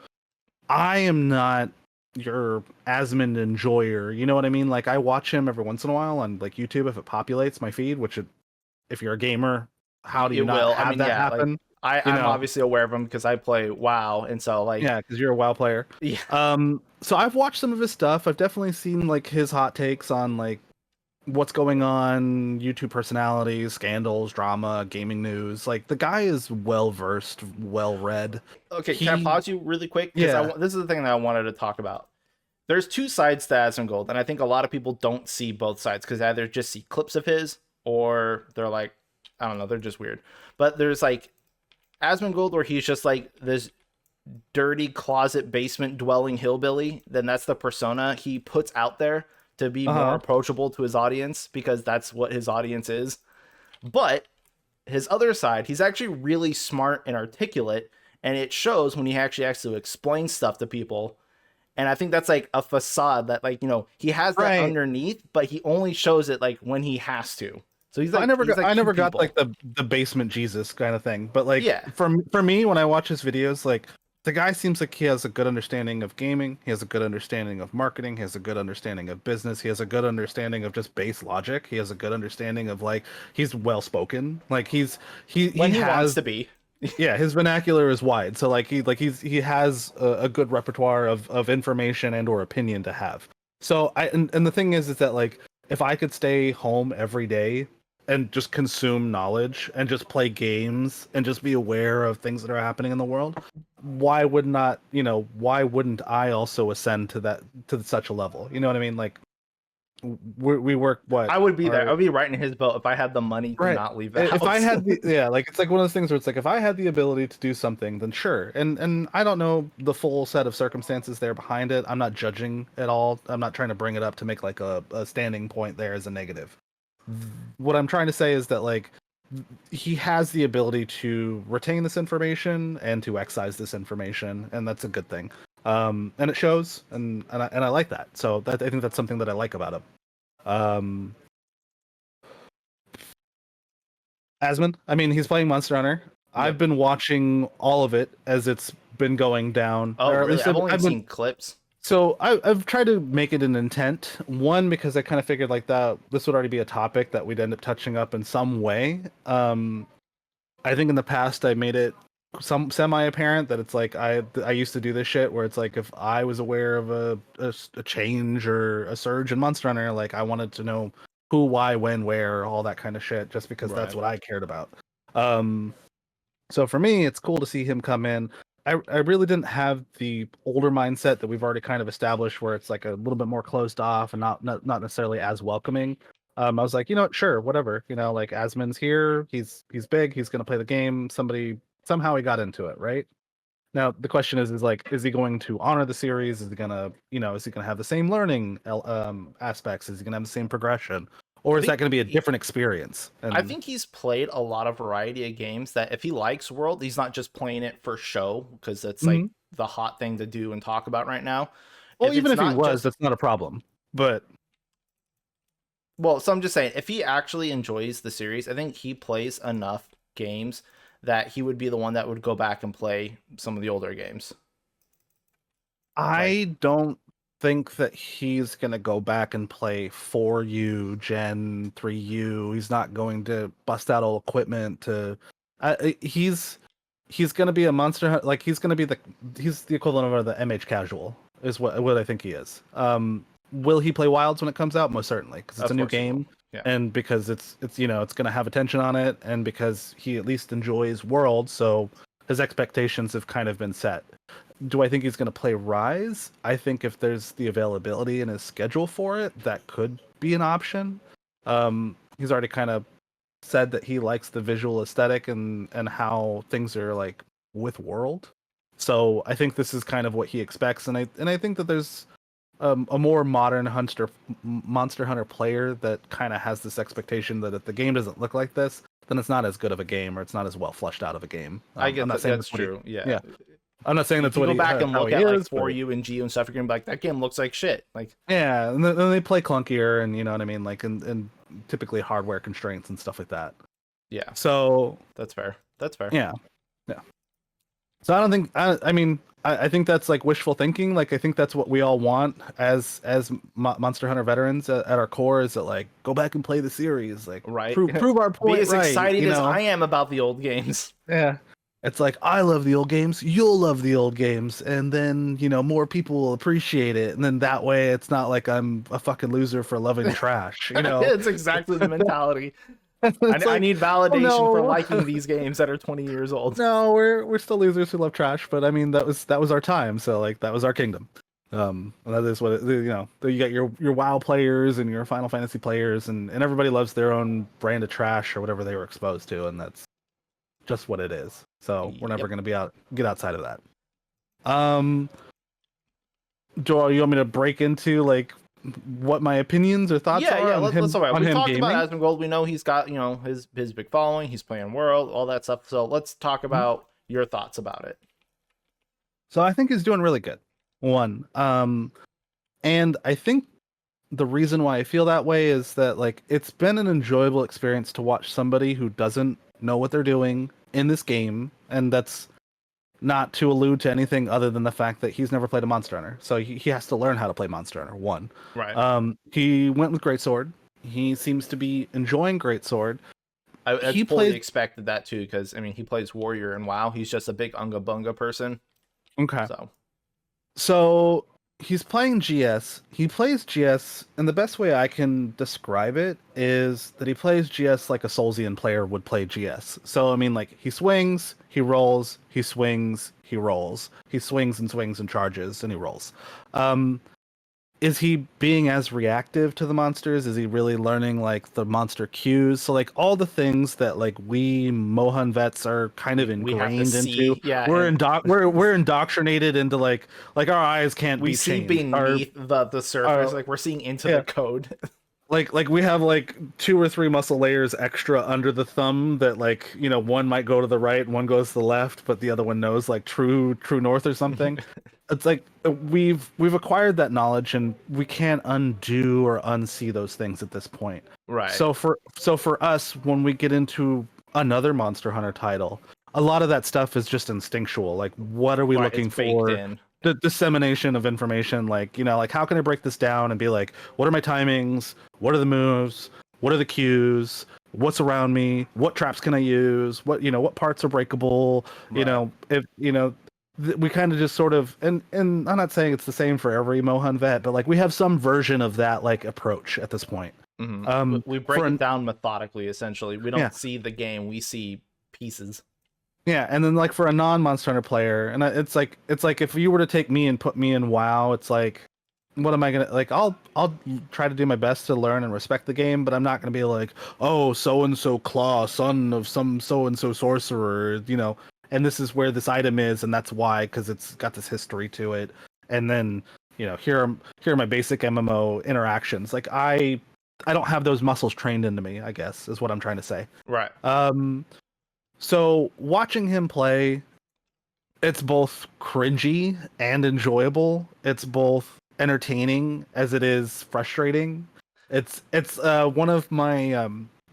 I am not your Asmund enjoyer. You know what I mean? Like I watch him every once in a while on like YouTube if it populates my feed, if you're a gamer, how do
It
you not
will. I
have
mean,
that
yeah, like
happen? You
I'm
know,
obviously aware of him because I play WoW, and so like,
yeah, because you're a WoW player.
yeah.
So I've watched some of his stuff. I've definitely seen like his hot takes on like what's going on, YouTube personalities, scandals, drama, gaming news. Like the guy is well versed, well read.
Okay, can I
He,
pause you really quick? Because
yeah,
this is the thing that I wanted to talk about. There's two sides to Asmongold, and I think a lot of people don't see both sides because either just see clips of his or they're like, I don't know, they're just weird. But there's like Asmongold where he's just like this dirty closet basement dwelling hillbilly. Then that's the persona he puts out there to be more
uh-huh.
approachable to his audience because that's what his audience is. But his other side, he's actually really smart and articulate, and it shows when he actually has to explain stuff to people. And I think that's like a facade that like he has that
Right.
underneath, but he only shows it like when he has to. So
So I
two
never got
people.
like the basement Jesus kind of thing. But like
Yeah,
for me, when I watch his videos, like the guy seems like he has a good understanding of gaming. He has a good understanding of marketing. He has a good understanding of business. He has a good understanding of just base logic. He has a good understanding of like he's well spoken. Like he
when he wants
has
to be.
yeah, his vernacular is wide. So like he has a good repertoire of information and or opinion to have. So and the thing is that like if I could stay home every day and just consume knowledge and just play games and just be aware of things that are happening in the world, why wouldn't I also ascend to such a level? You know what I mean? Like we work what
I would be there. I
our
would be right in his boat if I had the money to
right.
not leave the
If I
house.
had the yeah, like it's like one of those things where it's like if I had the ability to do something, then sure. And I don't know the full set of circumstances there behind it. I'm not judging at all. I'm not trying to bring it up to make like a standing point there as a negative. What I'm trying to say is that like he has the ability to retain this information and to excise this information, and that's a good thing. And it shows, and I like that. So that I think that's something that I like about him. Um, Asmund, I mean, he's playing Monster Hunter. I've
Yep.
been watching all of it as it's been going down,
Oh,
or at
really?
least
I've only
I've been.
seen clips.
So I've tried to make it an intent. One, because I kind of figured like that this would already be a topic that we'd end up touching up in some way. I think in the past I made it some semi-apparent that it's like I used to do this shit where it's like if I was aware of a change or a surge in Monster Hunter, like I wanted to know who, why, when, where, all that kind of shit, just because that's
Right.
what I cared about. Um, so for me, it's cool to see him come in. I really didn't have the older mindset that we've already kind of established, where it's like a little bit more closed off and not necessarily as welcoming. I was like, sure, whatever. Like Asmund's here. He's big. He's gonna play the game. Somehow he got into it, right? Now the question is like, is he going to honor the series? Is he gonna have the same learning aspects? Is he gonna have the same progression? Or
I
is that
think
going to be a different experience?
I
And
think he's played a lot of variety of games that if he likes World, he's not just playing it for show because it's like
Mhm.
the hot thing to do and talk about right now.
Well,
If
even
it's
if he
not
was,
just
that's not a problem. But
well, so I'm just saying if he actually enjoys the series, I think he plays enough games that he would be the one that would go back and play some of the older games.
I don't think that he's going to go back and play 4U, Gen 3U. He's not going to bust out old equipment to. He's going to be a monster. Like he's going to be he's the equivalent of the MH casual is what I think he is. Will he play Wilds when it comes out? Most certainly, because it's a new game,
yeah.
and because it's it's going to have attention on it, and because he at least enjoys World, so his expectations have kind of been set. Do I think he's going to play Rise? I think if there's the availability in his schedule for it, that could be an option. He's already kind of said that he likes the visual aesthetic and how things are like with World. So I think this is kind of what he expects, and I think that there's a more modern Monster Hunter player that kind of has this expectation that if the game doesn't look like this, then it's not as good of a game or it's not as well fleshed out of a game.
I guess that's true. Yeah.
I'm not saying that's what
you go back and look at like 4U
but...
and GU and stuff, you're gonna be like, that game looks like shit. Like,
yeah, and then they play clunkier, and you know what I mean, like, and typically hardware constraints and stuff like that.
Yeah. So that's fair. That's fair.
Yeah. So I don't think I think that's like wishful thinking. Like I think that's what we all want as Monster Hunter veterans at our core, is that like go back and play the series, like
right,
prove our point.
Be as
right,
excited as I am about the old games.
Yeah. It's like, I love the old games, you'll love the old games, and then, more people will appreciate it, and then that way it's not like I'm a fucking loser for loving trash,
It's exactly the mentality. I need validation for liking these games that are 20 years old.
No, we're still losers who love trash, but I mean that was our time, so like that was our kingdom. And that is what you got your WoW players and your Final Fantasy players, and everybody loves their own brand of trash or whatever they were exposed to, and that's just what it is. So we're never going to get outside of that. Joel, you want me to break into like what my opinions or thoughts are?
Yeah, let's talk about it. We talked
gaming?
about Asmongold. We know he's got his big following. He's playing World, all that stuff. So let's talk about your thoughts about it.
So I think he's doing really good. One, and I think the reason why I feel that way is that like it's been an enjoyable experience to watch somebody who doesn't know what they're doing in this game, and that's not to allude to anything other than the fact that he's never played a Monster Hunter, so he has to learn how to play Monster Hunter. One,
right?
He went with Greatsword. He seems to be enjoying Greatsword.
I fully expected that too, because I mean he plays Warrior and WoW. He's just a big Unga Bunga person.
Okay, so he's playing GS. He plays GS, and the best way I can describe it is that he plays GS like a Soulsian player would play GS. So, I mean, like, he swings, he rolls, he swings, he rolls. He swings and charges, and he rolls. Is he being as reactive to the monsters? Is he really learning, like, the monster cues? So, like, all the things that, like, we Mohan vets are kind of ingrained into.
Yeah,
we're indoctrinated into, like our eyes can't be changed.
We see beneath the surface. Like, we're seeing into the code.
Like we have like 2 or 3 muscle layers extra under the thumb that like one might go to the right, one goes to the left, but the other one knows like true north or something. It's like we've acquired that knowledge, and we can't undo or unsee those things at this point.
Right.
So for us, when we get into another Monster Hunter title, a lot of that stuff is just instinctual. Like, what are we looking for? The dissemination of information, like like how can I break this down and be like, what are my timings, what are the moves, what are the cues, what's around me, what traps can I use, what parts are breakable,
right.
We kind of just sort of, and I'm not saying it's the same for every Mohan vet, but like we have some version of that like approach at this point.
We break it down methodically. Essentially, we don't see the game, we see pieces.
Yeah, and then like for a non-Monster Hunter player, and it's like if you were to take me and put me in WoW, it's like, what am I gonna like? I'll try to do my best to learn and respect the game, but I'm not gonna be like, oh, so and so Claw, son of some so and so sorcerer, and this is where this item is, and that's why, because it's got this history to it. And then here are my basic MMO interactions. Like I don't have those muscles trained into me, I guess is what I'm trying to say.
Right.
So watching him play, it's both cringy and enjoyable. It's both entertaining as it is frustrating. It's one of my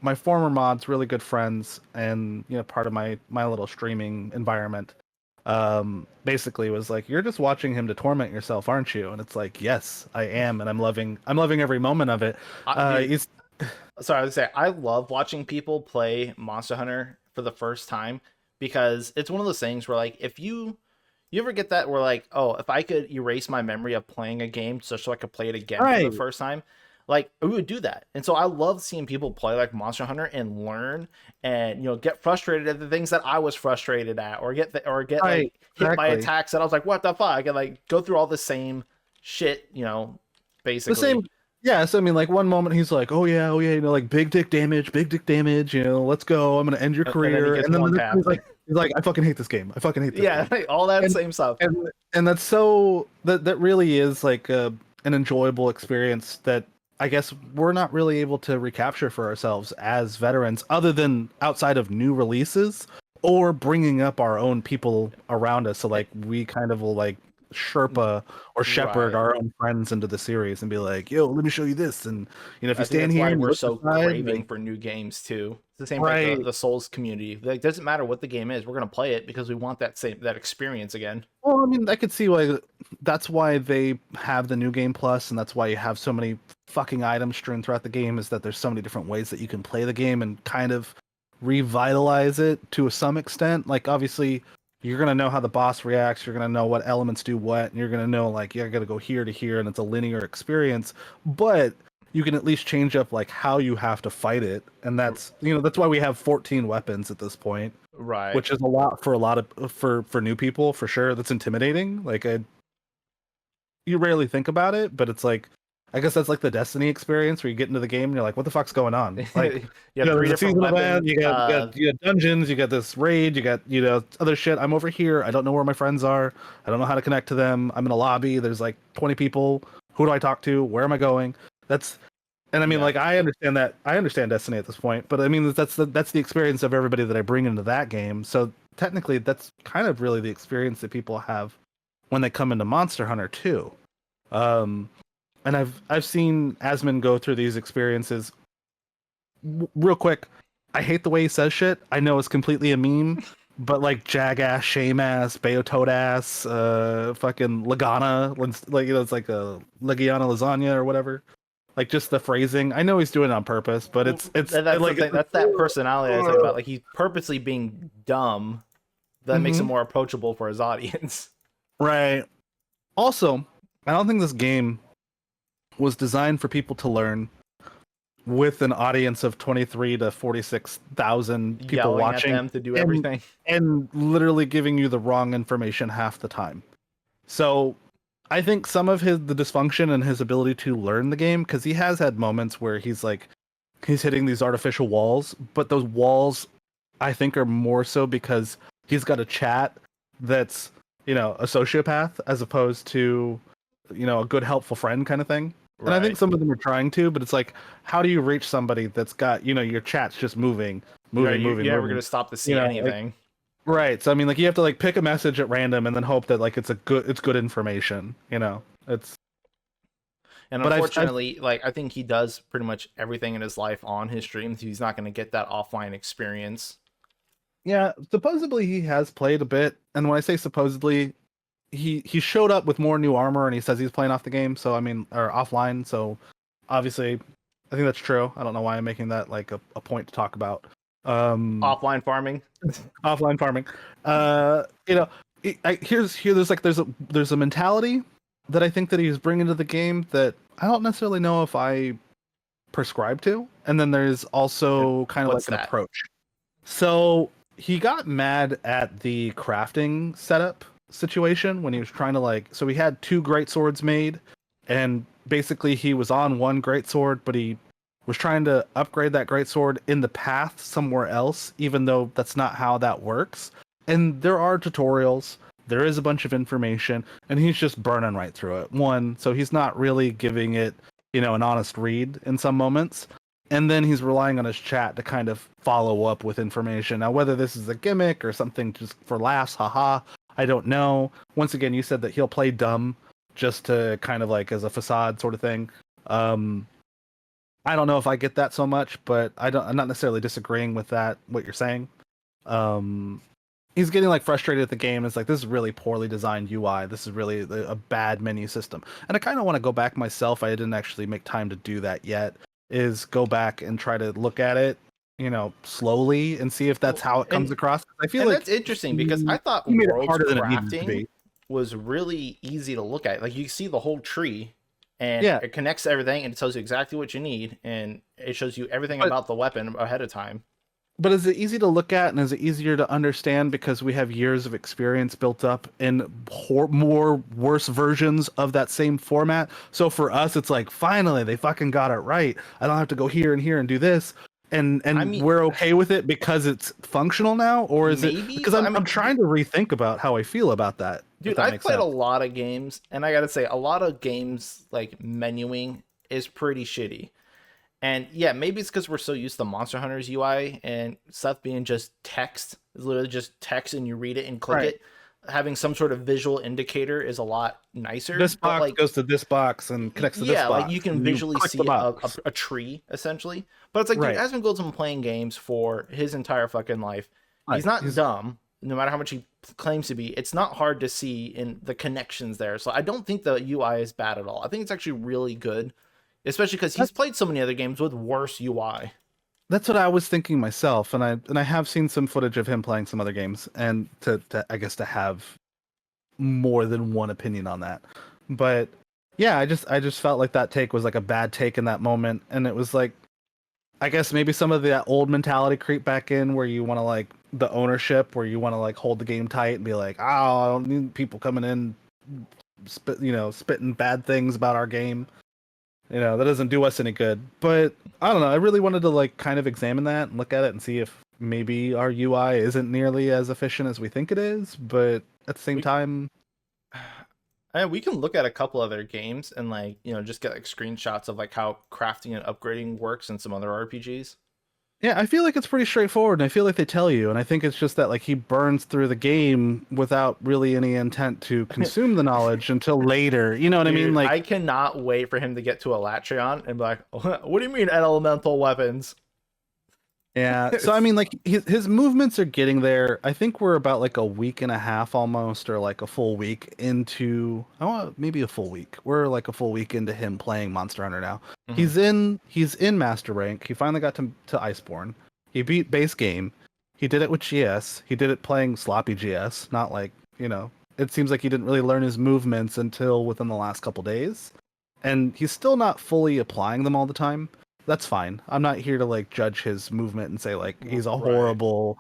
my former mods, really good friends, and part of my little streaming environment, basically was like, "You're just watching him to torment yourself, aren't you?" And it's like, "Yes, I am, and I'm loving every moment of it."
Dude,
He's
sorry, I was gonna say I love watching people play Monster Hunter for the first time because it's one of those things where like if you ever get that where like, oh, if I could erase my memory of playing a game just so I could play it again for the
right,
first time, like we would do that. And so I love seeing people play like Monster Hunter and learn and get frustrated at the things that I was frustrated at or get like
right,
hit by
exactly.
attacks that I was like, what the fuck? And like go through all the same shit,
The same,
basically.
yeah. So I mean, like one moment he's like, oh yeah, like big dick damage, let's go. I'm gonna end your
And then he
career.
gets
And then the
one
next
tap.
he's like, I fucking hate this game. I fucking hate this
Yeah,
game.
all that
And
same stuff.
and that's so that really is like an enjoyable experience that I guess we're not really able to recapture for ourselves as veterans, other than outside of new releases or bringing up our own people around us. So like we kind of will like Sherpa or shepherd
Right.
our own friends into the series and be like, "Yo, let me show you this." And if you
I think
stand
that's
here
why
and you
we're
look to
so
the side,
craving
like
for new games too. It's the same for like the,
right.
the Souls community. Like doesn't matter what the game is, we're gonna play it because we want that experience again.
Well, I mean, I could see why that's why they have the new game plus, and that's why you have so many fucking items strewn throughout the game, is that there's so many different ways that you can play the game and kind of revitalize it to some extent. Like, obviously, you're gonna know how the boss reacts, you're gonna know what elements do what, and you're gonna know, like, yeah, I gotta go here to here, and it's a linear experience, but you can at least change up, like, how you have to fight it, and that's why we have 14 weapons at this point,
Right.
which is a lot of for new people for sure. That's intimidating. Like you rarely think about it, but it's like I guess that's like the Destiny experience where you get into the game and you're like, what the fuck's going on? Like,
You have three
there's a
different
season
weapons.
event, you got dungeons, you got this raid, you got other shit. I'm over here. I don't know where my friends are. I don't know how to connect to them. I'm in a lobby. There's like 20 people. Who do I talk to? Where am I going? That's and I mean,
Yeah.
like, I understand that. I understand Destiny at this point, but I mean, that's the experience of everybody that I bring into that game. So technically, that's kind of really the experience that people have when they come into Monster Hunter too. Um, and I've seen Asmon go through these experiences. Real quick, I hate the way he says shit. I know it's completely a meme, but like Jagass, Shame-ass, Beotoad-ass, fucking Lagana, like it's like a Legiana lasagna or whatever. Like just the phrasing. I know he's doing it on purpose, but
Well,
it's
that's the
like
thing. That's that personality I was talking about. Like he's purposely being dumb. That makes him
Mhm.
more approachable for his audience.
Right. Also, I don't think this game was designed for people to learn with an audience of 23 to 46,000 people
Yelling at
watching
them to do
and
everything.
and literally giving you the wrong information half the time. So I think some of the dysfunction and his ability to learn the game, because he has had moments where he's hitting these artificial walls, but those walls I think are more so because he's got a chat that's a sociopath as opposed to a good helpful friend kind of thing. And I think
Right.
some of them are trying to, but it's like, how do you reach somebody that's got your chat's just moving,
Right.
moving,
You,
moving,
you're never
moving.
gonna stop to see
Like
anything.
right. So I mean, like you have to like pick a message at random and then hope that like it's good information. It's
And
but I've
unfortunately, like I think he does pretty much everything in his life on his streams. He's not gonna get that offline experience.
yeah, supposedly he has played a bit, and when I say supposedly, he showed up with more new armor, and he says he's playing off the game. So I mean, or offline. So obviously, I think that's true. I don't know why I'm making that like a point to talk about.
Offline farming.
Offline farming. You know, there's a mentality that I think that he's bringing to the game that I don't necessarily know if I prescribe to, and then there's
And
also kind of
what's
like an
that?
approach. So he got mad at the crafting setup situation when he was trying to so he had two great swords made, and basically he was on one great sword, but he was trying to upgrade that great sword in the path somewhere else, even though that's not how that works. And there are tutorials, there is a bunch of information, and he's just burning right through it. One, so he's not really giving it, an honest read in some moments. And then he's relying on his chat to kind of follow up with information. Now, whether this is a gimmick or something just for laughs, haha, I don't know. Once again, you said that he'll play dumb just to kind of like as a facade sort of thing. Um, I don't know if I get that so much, but I'm not necessarily disagreeing with that, what you're saying. Um, he's getting like frustrated at the game. It's like, this is really poorly designed UI. This is really a bad menu system. And I kind of want to go back myself. I didn't actually make time to do that yet. Is go back and try to look at it, slowly and see if that's
Well,
how it comes
and
across. I feel
and
like
that's interesting because I thought
he made it
worlds
harder than it needed to
crafting
be.
was really easy to look at. Like you see the whole tree and
Yeah,
it connects everything and it tells you exactly what you need and it shows you everything
but
about the weapon ahead of time.
But is it easy to look at and is it easier to understand because we have years of experience built up in more worse versions of that same format? So for us, it's like, finally, they fucking got it right. I don't have to go here and here and do this. And
I mean,
we're okay with it because it's functional now? Or is it
maybe,
because
but I
I'm
mean,
trying to rethink about how I feel about that, if
dude,
that
I've
makes
played a
sense.
lot of games and I gotta say, a lot of games like menuing is pretty shitty. And yeah, maybe it's because we're so used to Monster Hunter's UI and stuff being just text. It's literally just text and you read it and click
Right.
it. Having some sort of visual indicator is a lot nicer.
This
But
box
like,
goes to this box and connects to this
yeah, like you
box,
can
and you
visually
click the
see
box.
a tree essentially. But it's like, dude,
Right.
Asmongold's been playing games for his entire fucking life. He's
Right.
not
He's
dumb, no matter how much he claims to be. It's not hard to see in the connections there. So I don't think the UI is bad at all. I think it's actually really good, especially because he's played so many other games with worse UI.
That's what I was thinking myself, and I have seen some footage of him playing some other games, and to I guess to have more than one opinion on that. But yeah, I just felt like that take was like a bad take in that moment, and it was like, I guess maybe some of that old mentality creep back in where you want to like the ownership, where you want to like hold the game tight and be like, oh, I don't need people coming in, spitting bad things about our game. That doesn't do us any good. But I don't know. I really wanted to like kind of examine that and look at it and see if maybe our UI isn't nearly as efficient as we think it is. But at the same
We
time,
we can look at a couple other games and like just get like screenshots of like how crafting and upgrading works in some other RPGs.
yeah, I feel like it's pretty straightforward, and I feel like they tell you. And I think it's just that like he burns through the game without really any intent to consume the knowledge until later. You know what I mean?
Dude,
Like,
I cannot wait for him to get to Elatreon and be like, "What do you mean elemental weapons?"
yeah. So I mean, like his movements are getting there. I think we're about like a week and a half almost, or like a full week into. Oh, maybe a full week. We're like a full week into him playing Monster Hunter now.
Mhm.
He's in Master Rank. He finally got to Iceborne. He beat base game. He did it with GS. He did it playing sloppy GS. Not like It seems like he didn't really learn his movements until within the last couple days, and he's still not fully applying them all the time. That's fine. I'm not here to like judge his movement and say like he's a
Right.
horrible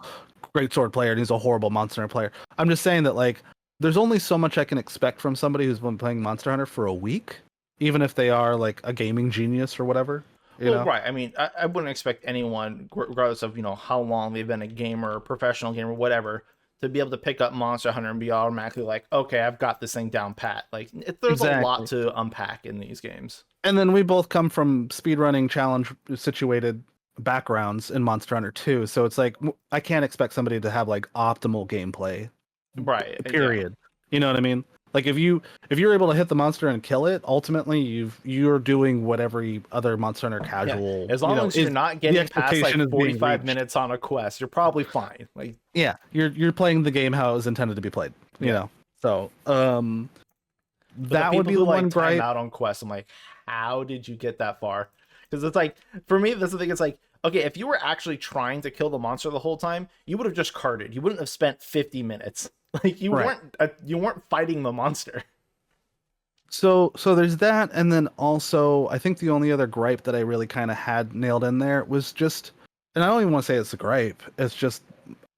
great sword player and he's a horrible Monster Hunter player. I'm just saying that like there's only so much I can expect from somebody who's been playing Monster Hunter for a week, even if they are like a gaming genius or whatever. You
Well,
know?
right. I mean, I wouldn't expect anyone, regardless of how long they've been a gamer, or professional gamer, whatever, to be able to pick up Monster Hunter and be automatically like, okay, I've got this thing down pat. Like, there's a lot
Exactly.
to unpack in these games.
And then we both come from speedrunning challenge situated backgrounds in Monster Hunter 2, so it's like I can't expect somebody to have like optimal gameplay.
Right. Yeah.
Period. You know what I mean? Like if you're able to hit the monster and kill it, ultimately you're doing what every other Monster Hunter
Yeah.
casual,
As long as you're
is
not
the
getting past
expectation
like
is being
45
reached.
minutes on a quest, you're probably fine. Like,
Yeah, you're playing the game how it was intended to be played.
yeah.
So
But the
that would
people
be
who
the
like
one
time
gripe.
out on quests, I'm like, how did you get that far? Because it's like, for me, that's the thing. It's like, okay, if you were actually trying to kill the monster the whole time, you would have just carted. You wouldn't have spent 50 minutes. Like
Right.
you weren't fighting the monster.
So there's that, and then also I think the only other gripe that I really kind of had nailed in there was just, and I don't even want to say it's a gripe, it's just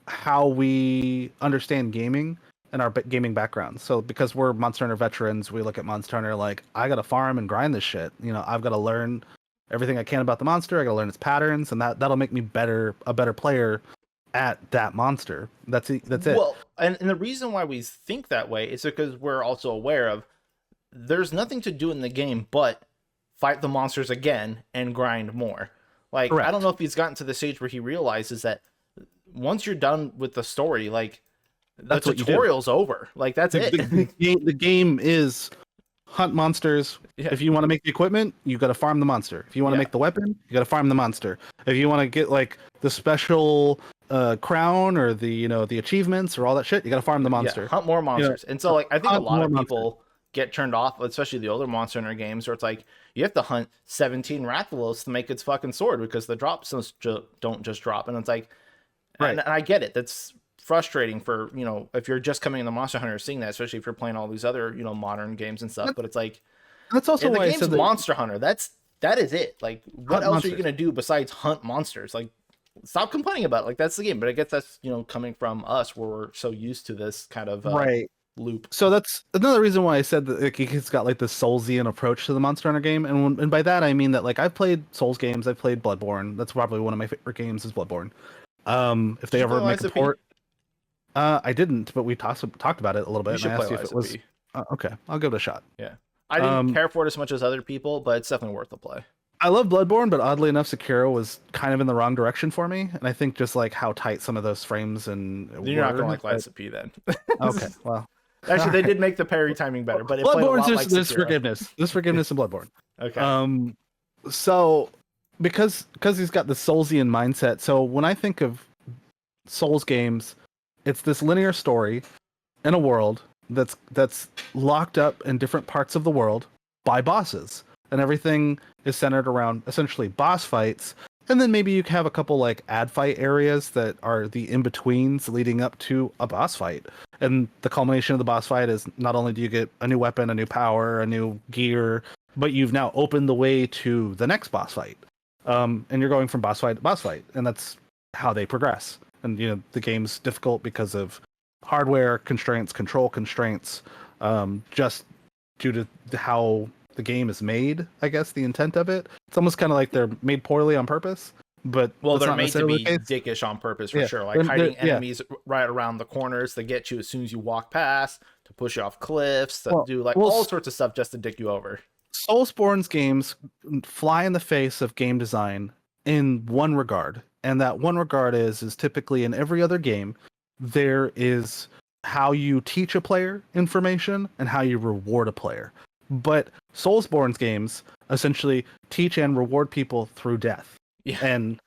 how we understand gaming and our gaming backgrounds. So because we're Monster Hunter veterans, we look at Monster Hunter like I gotta farm and grind this shit. I've got to learn everything I can about the monster. I gotta learn its patterns, and that'll make me a better player at that monster. That's it. That's it.
Well, and the reason why we think that way is because we're also aware of there's nothing to do in the game but fight the monsters again and grind more. Like, I don't
Correct.
know if he's gotten to the stage where he realizes that once you're done with the story, like the
That's what you do.
tutorial's over. Like that's
The,
it.
the, the game is hunt monsters.
Yeah.
If you want to make the equipment, you got to farm the monster. If you want to
Yeah.
make the weapon, you got to farm the monster. If you want to get like the special crown or the the achievements or all that shit, you got to farm the
Yeah,
monster.
hunt more
You know,
monsters. And so like I think a
hunt
lot
more
of
monsters.
people get turned off, especially the older Monster Hunter games, where it's like you have to hunt 17 Rathalos to make its fucking sword because the drops don't just drop. And it's like,
Right.
and I get it. That's frustrating for, if you're just coming into Monster Hunter seeing that, especially if you're playing all these other, modern games and stuff. But it's like,
That's also
the
why I
game's
said that
Monster Hunter. That is it. Like, what
hunt
else are
monsters.
you gonna do besides hunt monsters? Like, stop complaining about it. Like, that's the game. But I guess that's coming from us, where we're so used to this kind of
Right.
loop.
So that's another reason why I said that like, it's got like this Soulsian approach to the Monster Hunter game, and by that I mean that like I've played Souls games, I've played Bloodborne. That's probably one of my favorite games is Bloodborne. If they
Did you
ever
play
make
Lies
a
of P?
port, I didn't, but we talked about it a little bit,
You
and
should
I
play
asked you if
Lies
it
of
was
P.
okay. I'll give it a shot.
Yeah, I didn't care for it as much as other people, but it's definitely worth the play.
I love Bloodborne, but oddly enough, Sekiro was kind of in the wrong direction for me, and I think just like how tight some of those frames and
You're not
were,
gonna like
but-
Lies of P then.
Okay, well,
Actually, they did make the parry timing better, but it played a
Bloodborne's
lot like
there's
Sekiro.
forgiveness. There's forgiveness in Bloodborne.
Okay.
So because he's got the Soulsian mindset, so when I think of Souls games, it's this linear story in a world that's locked up in different parts of the world by bosses, and everything is centered around essentially boss fights. And then maybe you have a couple like ad fight areas that are the in-betweens leading up to a boss fight. And the culmination of the boss fight is not only do you get a new weapon, a new power, a new gear, but you've now opened the way to the next boss fight. And you're going from boss fight to boss fight, and that's how they progress. And the game's difficult because of hardware constraints, control constraints, just due to how the game is made. I guess the intent of it. It's almost kind of like they're made poorly on purpose. But
Well,
that's
they're
not
made to
necessarily
be
the case.
dickish on purpose for
Yeah.
sure. Like
They're-
hiding
they're- yeah.
enemies right around the corners to get you as soon as you walk past, to push you off cliffs, to
Well-
do like
well,
all sorts of stuff just to dick you over.
Soulsborne's games fly in the face of game design in one regard, and that one regard is typically in every other game there is how you teach a player information and how you reward a player. But Soulsborne's games essentially teach and reward people through death.
Yeah.
And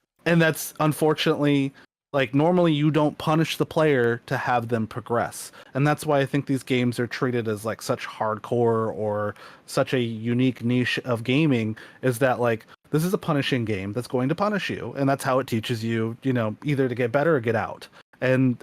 that's unfortunately like normally you don't punish the player to have them progress. And that's why I think these games are treated as like such hardcore or such a unique niche of gaming, is that like this is a punishing game that's going to punish you, and that's how it teaches you, either to get better or get out. And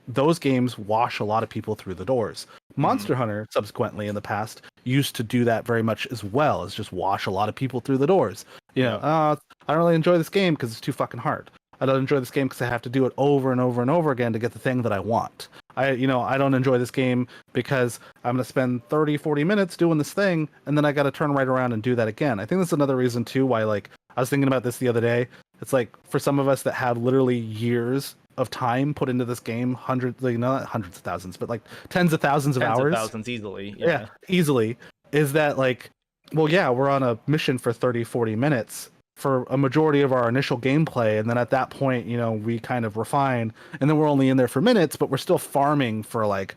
those games wash a lot of people through the doors. Monster Hunter, subsequently in the past, used to do that very much as well, as just wash a lot of people through the doors. I don't really enjoy this game because it's too fucking hard. I don't enjoy this game because I have to do it over and over and over again to get the thing that I want. I don't enjoy this game because I'm going to spend 30, 40 minutes doing this thing, and then I got to turn right around and do that again. I think that's another reason, too, why, like, I was thinking about this the other day. It's like, for some of us that have literally years of time put into this game, hundreds, like, not hundreds of thousands, but like tens of thousands of hours.
Thousands easily.
Yeah, easily. Is that like, well, yeah, we're on a mission for 30, 40 minutes for a majority of our initial gameplay, and then at that point, we kind of refine, and then we're only in there for minutes, but we're still farming for like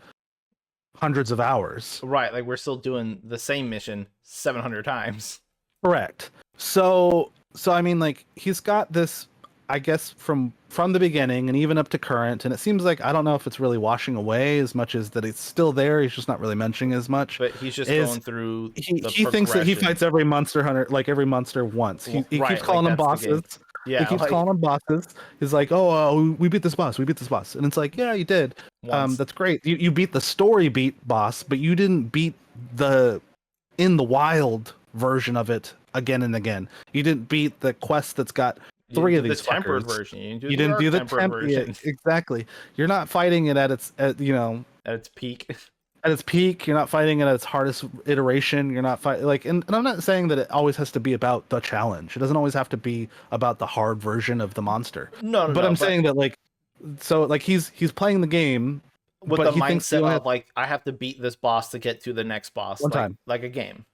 hundreds of hours.
Right, like we're still doing the same mission 700 times.
Correct. So I mean, like, he's got this, I guess, from the beginning and even up to current, and it seems like, I don't know if it's really washing away as much as that it's still there. He's just not really mentioning as much.
But he's just going through
he thinks that he fights every monster hunter, like every monster once. He keeps calling them bosses.
Yeah,
he keeps calling them bosses. He's like, we beat this boss. We beat this boss. And it's like, yeah, you did.
Once.
That's great. You beat the story beat boss, but you didn't beat the in the wild version of it again and again. You didn't beat the quest that's got three of these
the tempered
fuckers.
version. You
didn't do the
tempered version.
Yeah, exactly. You're not fighting it at its
at its peak.
At its peak. You're not fighting it at its hardest iteration. You're not fighting like, and I'm not saying that it always has to be about the challenge. It doesn't always have to be about the hard version of the monster.
No,
but I'm saying that like, so like he's playing the game
with
but
the
he thinks
mindset of like, I have to beat this boss to get to the next boss
one time,
like a game.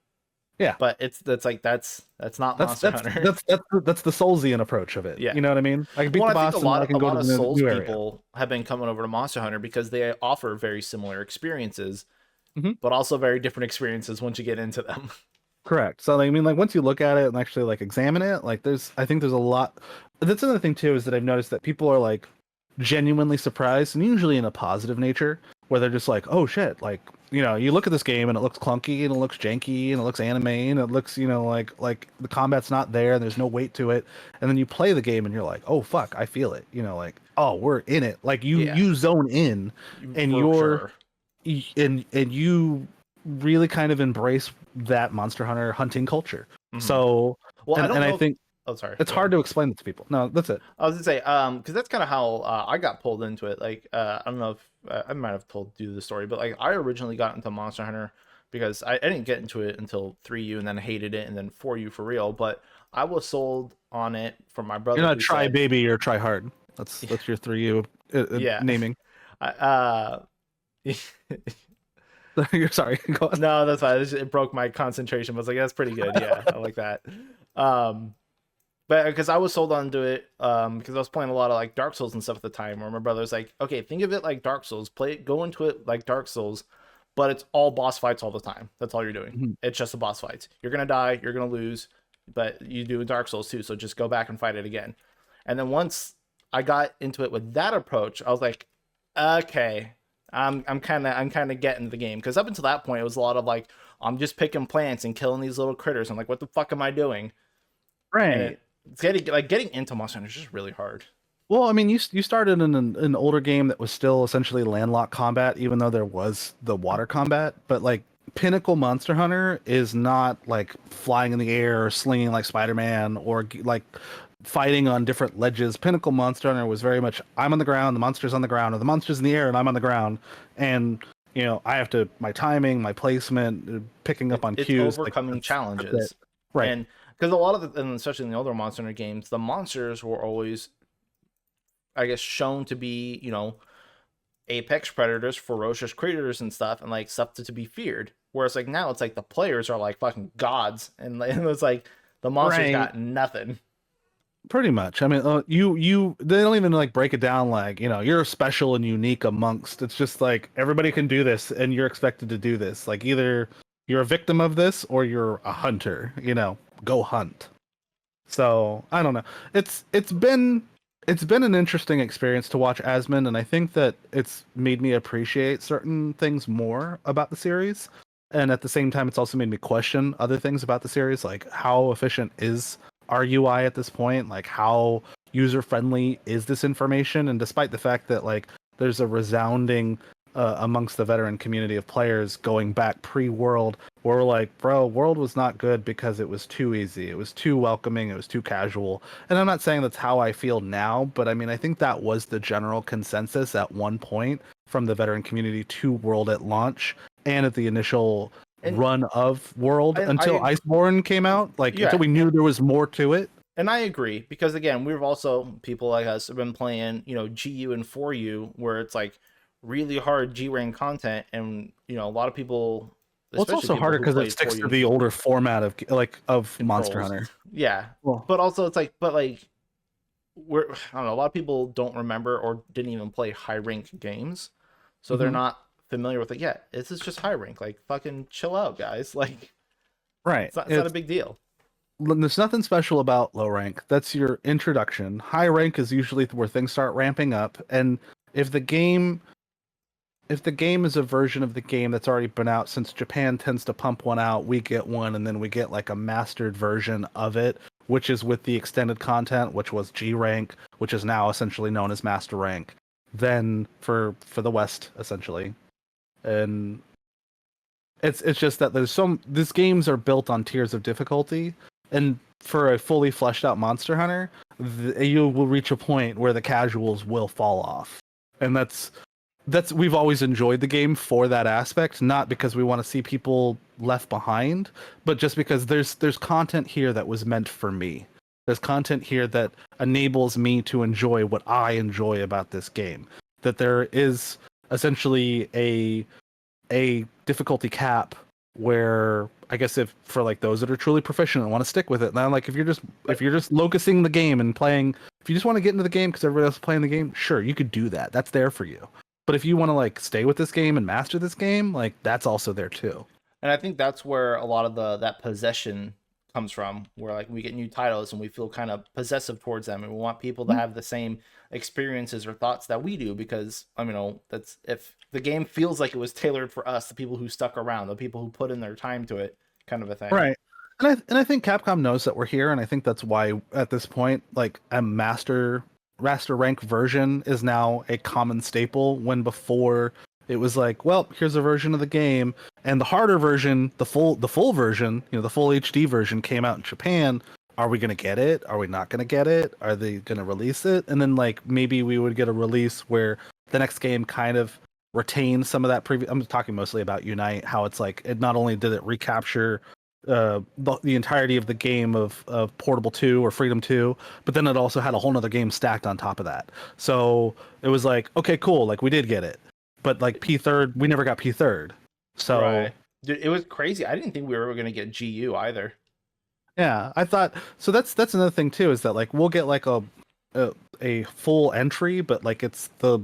Yeah,
but that's not Monster Hunter.
That's the Soulsian approach of it.
Yeah,
you know what I mean? I can beat the boss and I can go to the
Souls
new area.
people have been coming over to Monster Hunter because they offer very similar experiences
Mhm.
but also very different experiences once you get into them.
Correct. So I mean, like once you look at it and actually like examine it, like I think there's a lot. That's another thing too is that I've noticed that people are like genuinely surprised, and usually in a positive nature, where they're just like, oh shit, like you look at this game and it looks clunky and it looks janky and it looks anime and it looks like the combat's not there and there's no weight to it, and then you play the game and you're like, oh fuck, I feel it, like oh we're in it, like you
Yeah,
you zone in, and
for sure.
and you really kind of embrace that Monster Hunter hunting culture.
Hmm.
So,
Well, I don't
and I
know if.
think
Oh, sorry.
it's
Go
hard
ahead.
to explain it to people. No, that's it.
I was gonna say, because that's kind of how I got pulled into it. Like, I don't know if I might have told you the story, but like, I originally got into Monster Hunter because I didn't get into it until 3U, and then I hated it, and then 4U for real. But I was sold on it from my
You're
brother
not
who
try
said,
baby or try hard. That's your 3U
"Yeah,
naming.
I, uh,
You're sorry. Go on.
no, that's fine. It broke my concentration." But I was like, "That's pretty good. Yeah, I like that." Um, but because I was sold onto it, because I was playing a lot of like Dark Souls and stuff at the time, where my brother was like, "Okay, think of it like Dark Souls. Play it, go into it like Dark Souls, but it's all boss fights all the time. That's all you're doing.
Mhm.
It's just the boss fights. You're gonna die, you're gonna lose, but you do Dark Souls too. So just go back and fight it again." And then once I got into it with that approach, I was like, "Okay, I'm kind of getting the game." Because up until that point, it was a lot of like, I'm just picking plants and killing these little critters. I'm like, what the fuck am I doing? And
Right.
it's getting into Monster Hunter is just really hard.
Well, I mean, you started in an older game that was still essentially landlocked combat, even though there was the water combat. But like Pinnacle Monster Hunter is not like flying in the air or slinging like Spider-Man or like fighting on different ledges. Pinnacle Monster Hunter was very much I'm on the ground, the monster's on the ground, or the monster's in the air and I'm on the ground, and I have to my timing, my placement, picking up on
It's
cues, like
overcoming
that's it.
challenges,
Right.
and because a lot of the, and especially in the older Monster Hunter games, the monsters were always, I guess, shown to be apex predators, ferocious creatures and stuff, and like stuff to be feared. Whereas like now it's like the players are like fucking gods, and, like, and it's like the monsters
Right.
got nothing.
Pretty much. I mean, you they don't even like break it down like, you're special and unique amongst. It's just like everybody can do this and you're expected to do this. Like either you're a victim of this or you're a hunter, go hunt. So, I don't know. It's been an interesting experience to watch Asmund, and I think that it's made me appreciate certain things more about the series. And at the same time, it's also made me question other things about the series, like how efficient is our UI at this point? Like how user friendly is this information? And despite the fact that like there's a resounding amongst the veteran community of players going back pre-World, where we're like, bro, World was not good because it was too easy, it was too welcoming, it was too casual. And I'm not saying that's how I feel now, but I mean, I think that was the general consensus at one point from the veteran community to World at launch and at the initial
And
run of World
and
until
I
Iceborne came out, like
yeah,
until we knew there was more to it.
and I agree because again, we've also people like us have been playing GU and 4U where it's like really hard G rank content, and a lot of people,
Well, it's
especially
also
people
harder
who
because it
played
sticks
4U
to
and
the older format of Monster
controls,
Hunter.
yeah.
Well,
But also it's like, but like I don't know, a lot of people don't remember or didn't even play high rank games, so they're
mhm.
not familiar with it yet. This is just high rank. Like fucking chill out, guys. Like
Right.
it's not a big deal.
There's nothing special about low rank. That's your introduction. High rank is usually where things start ramping up. And if the game if the game is a version of the game that's already been out, since Japan tends to pump one out, we get one and then we get like a mastered version of it, which is with the extended content, which was G rank, which is now essentially known as master rank. Then for the West essentially. And it's just that these games are built on tiers of difficulty, and for a fully fleshed out Monster Hunter, you will reach a point where the casuals will fall off, and that's we've always enjoyed the game for that aspect, not because we want to see people left behind, but just because there's content here that was meant for me. There's content here that enables me to enjoy what I enjoy about this game. That there is essentially a difficulty cap where I guess if for like those that are truly proficient and want to stick with it, now like if you're just locusing the game and playing, if you just want to get into the game because everybody else is playing the game, sure, you could do that. That's there for you. But if you want to like stay with this game and master this game, like that's also there too.
And I think that's where a lot of that possession comes from, where like we get new titles and we feel kind of possessive towards them, and we want people to have the same experiences or thoughts that we do, because I mean, that's if the game feels like it was tailored for us, the people who stuck around, the people who put in their time to it, kind of a thing.
Right. And I think Capcom knows that we're here, and I think that's why at this point, like a master rank version is now a common staple, when before it was like, well, here's a version of the game, and the harder version, the full version, the full HD version came out in Japan. Are we gonna get it? Are we not gonna get it? Are they gonna release it? And then like maybe we would get a release where the next game kind of retains some of that previous. I'm talking mostly about Unite, how it's like it not only did it recapture the entirety of the game of Portable 2 or Freedom 2, but then it also had a whole nother game stacked on top of that. So it was like, okay, cool, like we did get it, but like P3rd, we never got P3rd. So
right. Dude, it was crazy. I didn't think we were ever gonna get GU either.
yeah, I thought so. That's another thing too, is that like we'll get like a full entry, but like it's the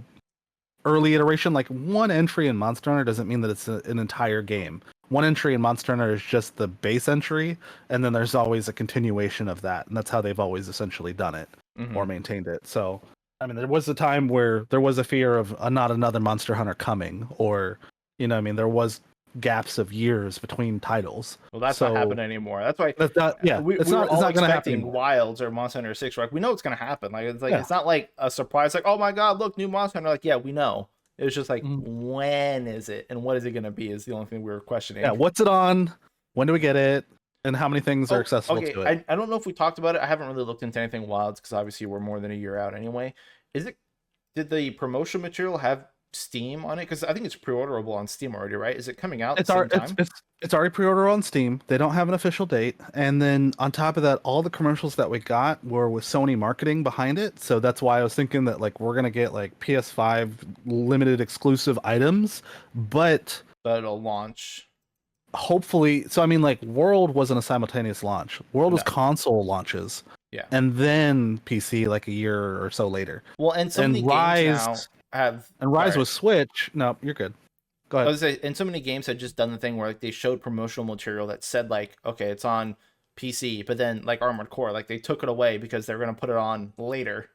early iteration. Like one entry in Monster Hunter doesn't mean that it's an entire game. One entry in Monster Hunter is just the base entry, and then there's always a continuation of that, and that's how they've always essentially done it or maintained it. So, I mean, there was a time where there was a fear of not another Monster Hunter coming, or I mean, there was gaps of years between titles.
Well, that's not happening anymore. That's why
that's not. Yeah,
it's not going to happen. Wilds or Monster Hunter 6. Like we know it's going to happen. Like it's not like a surprise. Like, oh my god, look, new Monster Hunter. Like, yeah, we know. It was just like, when is it, and what is it going to be? Is the only thing we were questioning.
Yeah, what's it on? When do we get it? And how many things are accessible to it?
I don't know if we talked about it. I haven't really looked into anything Wilds, because obviously we're more than a year out anyway. Did the promotion material have Steam on it? Because I think it's pre-orderable on Steam already, right? Is it coming out at the same time?
It's already pre-order on Steam. They don't have an official date. And then on top of that, all the commercials that we got were with Sony marketing behind it. So that's why I was thinking that like we're gonna get like PS5 limited exclusive items, but
it'll launch.
Hopefully, so I mean, like World wasn't a simultaneous launch. World was console launches.
Yeah.
And then PC like a year or so later.
Well, and so many games now have...
And Rise was Switch. No, you're good. Go ahead.
I was saying, and so many games had just done the thing where like they showed promotional material that said like, okay, it's on PC, but then like Armored Core, like they took it away because they're going to put it on later.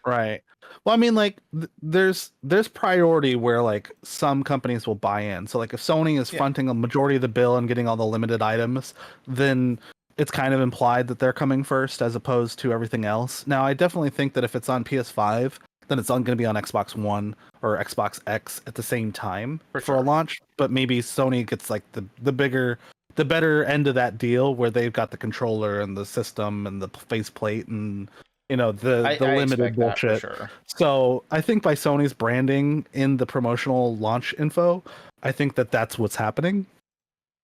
Right. Well, I mean, like there's priority where like some companies will buy in. So like if Sony is fronting a majority of the bill and getting all the limited items, then it's kind of implied that they're coming first as opposed to everything else. Now, I definitely think that if it's on PS5, then it's going to be on Xbox One or Xbox X at the same time for a launch. But maybe Sony gets like the better end of that deal, where they've got the controller and the system and the faceplate and the limited bullshit. Sure. So I think by Sony's branding in the promotional launch info, I think that's what's happening.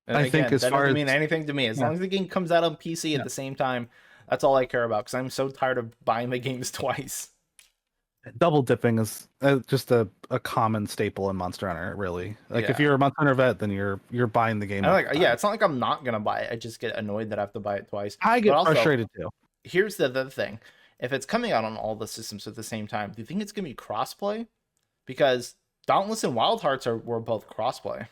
And I think as that doesn't mean anything to me. As long as the game comes out on PC at the same time, that's all I care about, because I'm so tired of buying the games twice.
Double dipping is just a common staple in Monster Hunter, really. Like if you're a Monster Hunter vet, then you're buying the game.
It's not like I'm not gonna buy it. I just get annoyed that I have to buy it twice.
I get frustrated too.
Here's the other thing: if it's coming out on all the systems at the same time, do you think it's gonna be crossplay? Because Dauntless and Wild Hearts were both crossplay.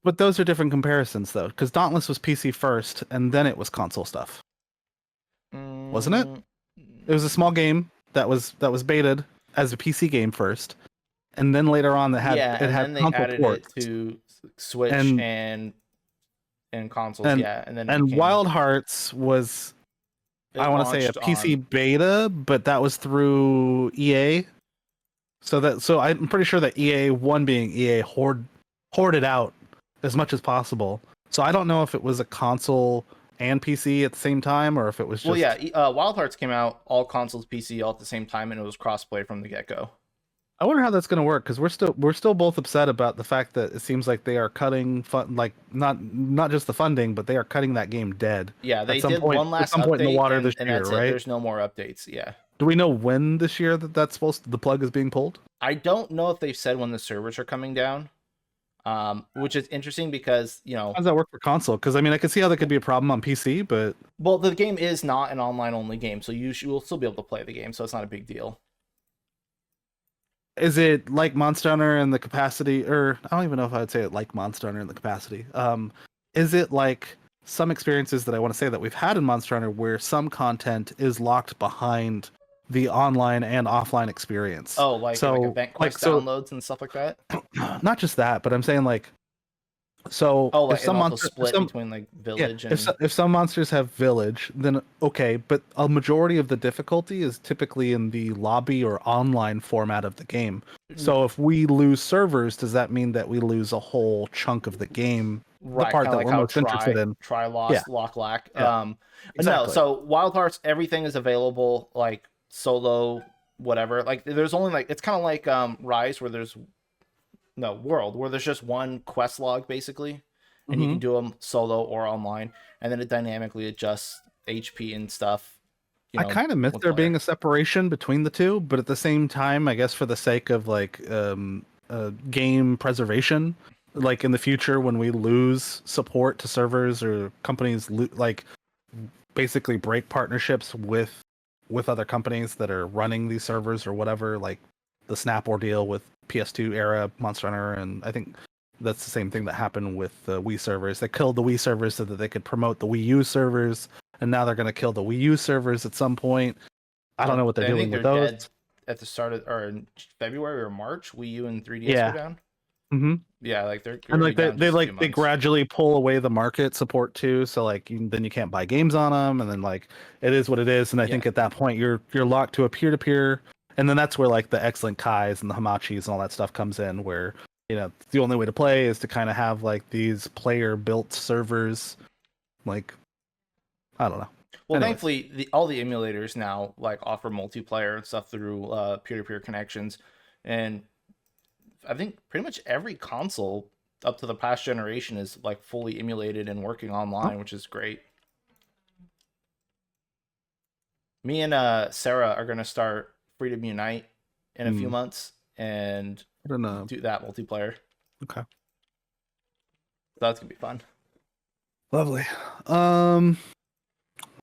But those are different comparisons, though, because Dauntless was PC first, and then it was console stuff, wasn't it? It was a small game that was baited as a PC game first, and then later on it had console ports
to Switch and consoles. And
Wild Hearts was, I want to say, a PC beta, but that was through EA. So I'm pretty sure that one being EA hoarded out as much as possible. So I don't know if it was a console and PC at the same time, or if it was just...
Wild Hearts came out all consoles, PC all at the same time, and it was crossplay from the get-go.
I wonder how that's going to work, because we're still both upset about the fact that it seems like they are cutting not just the funding, but they are cutting that game dead.
Yeah, they did one last update
in the water this year, right?
There's no more updates. Yeah.
Do we know when this year the plug is being pulled?
I don't know if they've said when the servers are coming down. Which is interesting because,
how does that work for console? Because I mean, I can see how that could be a problem on PC, but
the game is not an online only game, so you will still be able to play the game, so it's not a big deal.
is it like Monster Hunter in the capacity, or I don't even know if I would say it like Monster Hunter in the capacity. Is it like some experiences that I want to say that we've had in Monster Hunter where some content is locked behind the online and offline experience?
Oh, like
So,
event
like,
quest
so
downloads and stuff like that.
not just that, but I'm saying like, so
Oh,
if
like and
some
also
monster, if
split
some
between like
yeah,
village
if
and
if some monsters have village, then okay, but a majority of the difficulty is typically in the lobby or online format of the game. So if we lose servers, does that mean that we lose a whole chunk of the game, the
right,
part
kind of
that
like
we're
how
most interested in?
try
Yeah,
lost lock lack.
yeah,
No,
exactly.
so Wild Hearts, everything is available like solo, whatever. Like there's only like it's kind of like Rise where there's no World where there's just one quest log basically, and you
hmm
can do them solo or online, and then it dynamically adjusts HP and stuff.
I kind of miss
With
there
player.
being a separation between the two, but at the same time, I guess for the sake of like game preservation, like in the future when we lose support to servers or companies like basically break partnerships with other companies that are running these servers or whatever, like the Snap ordeal with PS2 era Monster Hunter, and I think that's the same thing that happened with the Wii servers. They killed the Wii servers so that they could promote the Wii U servers, and now they're going to kill the Wii U servers at some point. I don't know
Well,
what they're
I think
doing with
they're
those.
dead at the start of or in February or March. Wii U and 3DS go
Yeah.
down.
hmm
Yeah, like they're
And
gonna be
like
down
they
just a few
like they
months.
gradually pull away the market support too, so like then you can't buy games on them, and then like it is what it is. And I
Yeah.
think at that point you're locked to a peer to peer, and then that's where like the excellent Kais and the Hamachis and all that stuff comes in, where the only way to play is to kind of have like these player built servers, like I don't know.
Well,
Anyways,
thankfully, all the emulators now like offer multiplayer and stuff through peer-to-peer connections, and I think pretty much every console up to the past generation is like fully emulated and working
oh,
online, which is great. Me and Sarah are gonna start Freedom Unite in a few
hmm,
months and
I don't know.
do that multiplayer.
Okay,
So that's gonna be fun.
lovely. Um,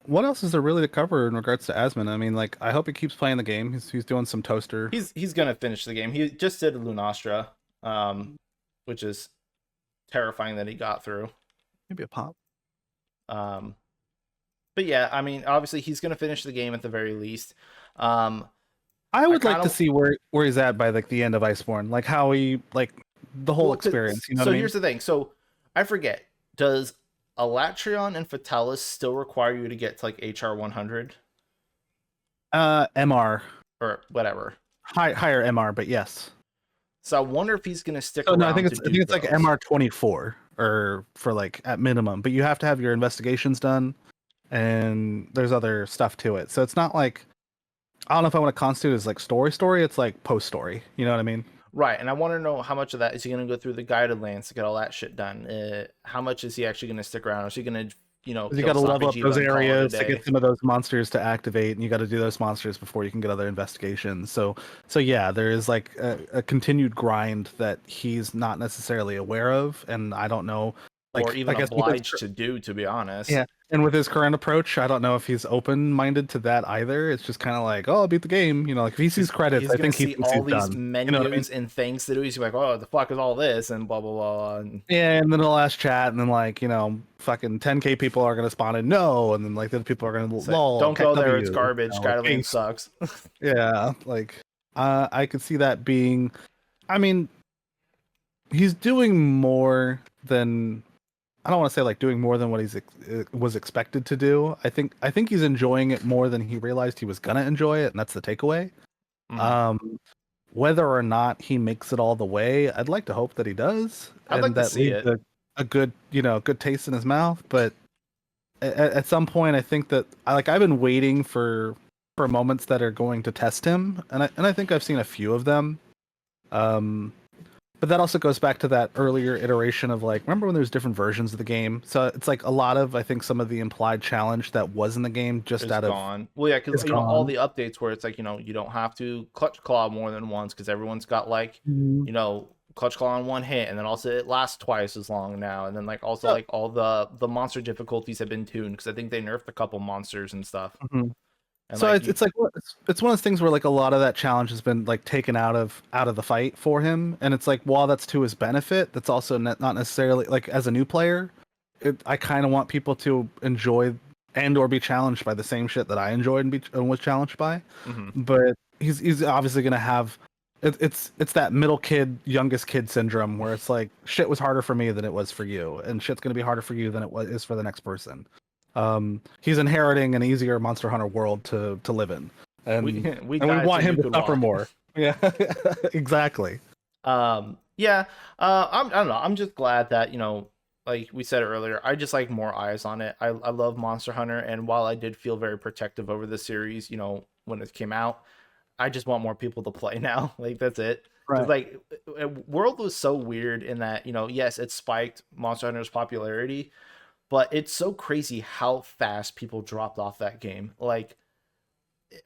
what else is there really to cover in regards to Asmon? I mean, like, I hope he keeps playing the game. He's doing some toaster.
He's gonna finish the game. He just did Lunastra, um, which is terrifying that he got through.
Maybe a pop.
Um, but yeah, I mean, obviously he's gonna finish the game at the very least. Um,
I
I
would like
kind
to
of
see where he's at by like the end of Iceborne, like how he like the whole
well,
experience. You know what
so
I mean?
here's the thing. So I forget. Does Alatreon and Fatalis still require you to get to like HR 100
MR,
or whatever?
higher MR, but yes.
So I wonder if he's gonna stick
So no,
around to
I think
do
it's like
those.
MR 24 or for like at minimum, but you have to have your investigations done, and there's other stuff to it. So it's not like I don't know if I want to constitute it as like story. It's like post story. You know what I mean?
Right, and I want to know how much of that is he going to go through the guided lands to get all that shit done. How much is he actually going to stick around? Is he going to,
Because you
kill
got to level up
Safijiva
those
and call it a
areas to
day?
get some of those monsters to activate, and you got to do those monsters before you can get other investigations. So yeah, there is like a continued grind that he's not necessarily aware of, and I don't know.
Or
Like
even
I guess with his
obliged to do, to be honest.
yeah, and with his current approach, I don't know if he's open minded to that either. It's just kind of like, oh, I'll beat the game. Like if he sees credits,
He's
I
going
think
to
he
see
thinks
all
he's
these
done. You know what I mean?
menus and things to do. He's like, oh, the fuck is all this? And blah, blah, blah. And
Yeah, and then he'll ask chat, and then like fucking 10K people are gonna spawn in no, and then like the other people are gonna
say,
lol
don't go there.
W,
It's garbage.
like
Guided land
paste.
sucks.
Yeah, like I could see that being. I mean, he's doing more than I don't want to say like doing more than what was expected to do. I think he's enjoying it more than he realized he was gonna enjoy it, and that's the takeaway.
Mhm.
Um, whether or not he makes it all the way, I'd like to hope that he does,
I'd
and
like to
that
see
leaves
it.
a good good taste in his mouth. But at some point, I think that I've been waiting for moments that are going to test him, and I think I've seen a few of them. Um, but that also goes back to that earlier iteration of like, remember when there's different versions of the game? So it's like a lot of I think some of the implied challenge that was in the game just
Is
out of
gone. Well, yeah, because
is
all
gone.
the updates where it's like you don't have to clutch claw more than once because everyone's got like
Mhm.
clutch claw on one hit, and then also it lasts twice as long now, and then like also
Yeah.
like all the monster difficulties have been tuned because I think they nerfed a couple monsters and stuff,
Mhm.
And
So
like
it's
you,
it's like it's one of those things where like a lot of that challenge has been like taken out of the fight for him, and it's like while that's to his benefit, that's also not necessarily like as a new player, I kind of want people to enjoy and or be challenged by the same shit that I enjoyed and was challenged by.
mhm.
But he's obviously gonna have it's that middle kid, youngest kid syndrome where it's like shit was harder for me than it was for you, and shit's gonna be harder for you than is for the next person. He's inheriting an easier Monster Hunter world to live in,
we
and
we
we
died so
want him
you
to
could
suffer
walk.
more. Yeah, exactly.
Yeah. I don't know. I'm just glad that like we said earlier, I just like more eyes on it. I love Monster Hunter, and while I did feel very protective over the series, when it came out, I just want more people to play now. Like that's it. Because
Right.
like World was so weird in that yes, it spiked Monster Hunter's popularity, but it's so crazy how fast people dropped off that game. Like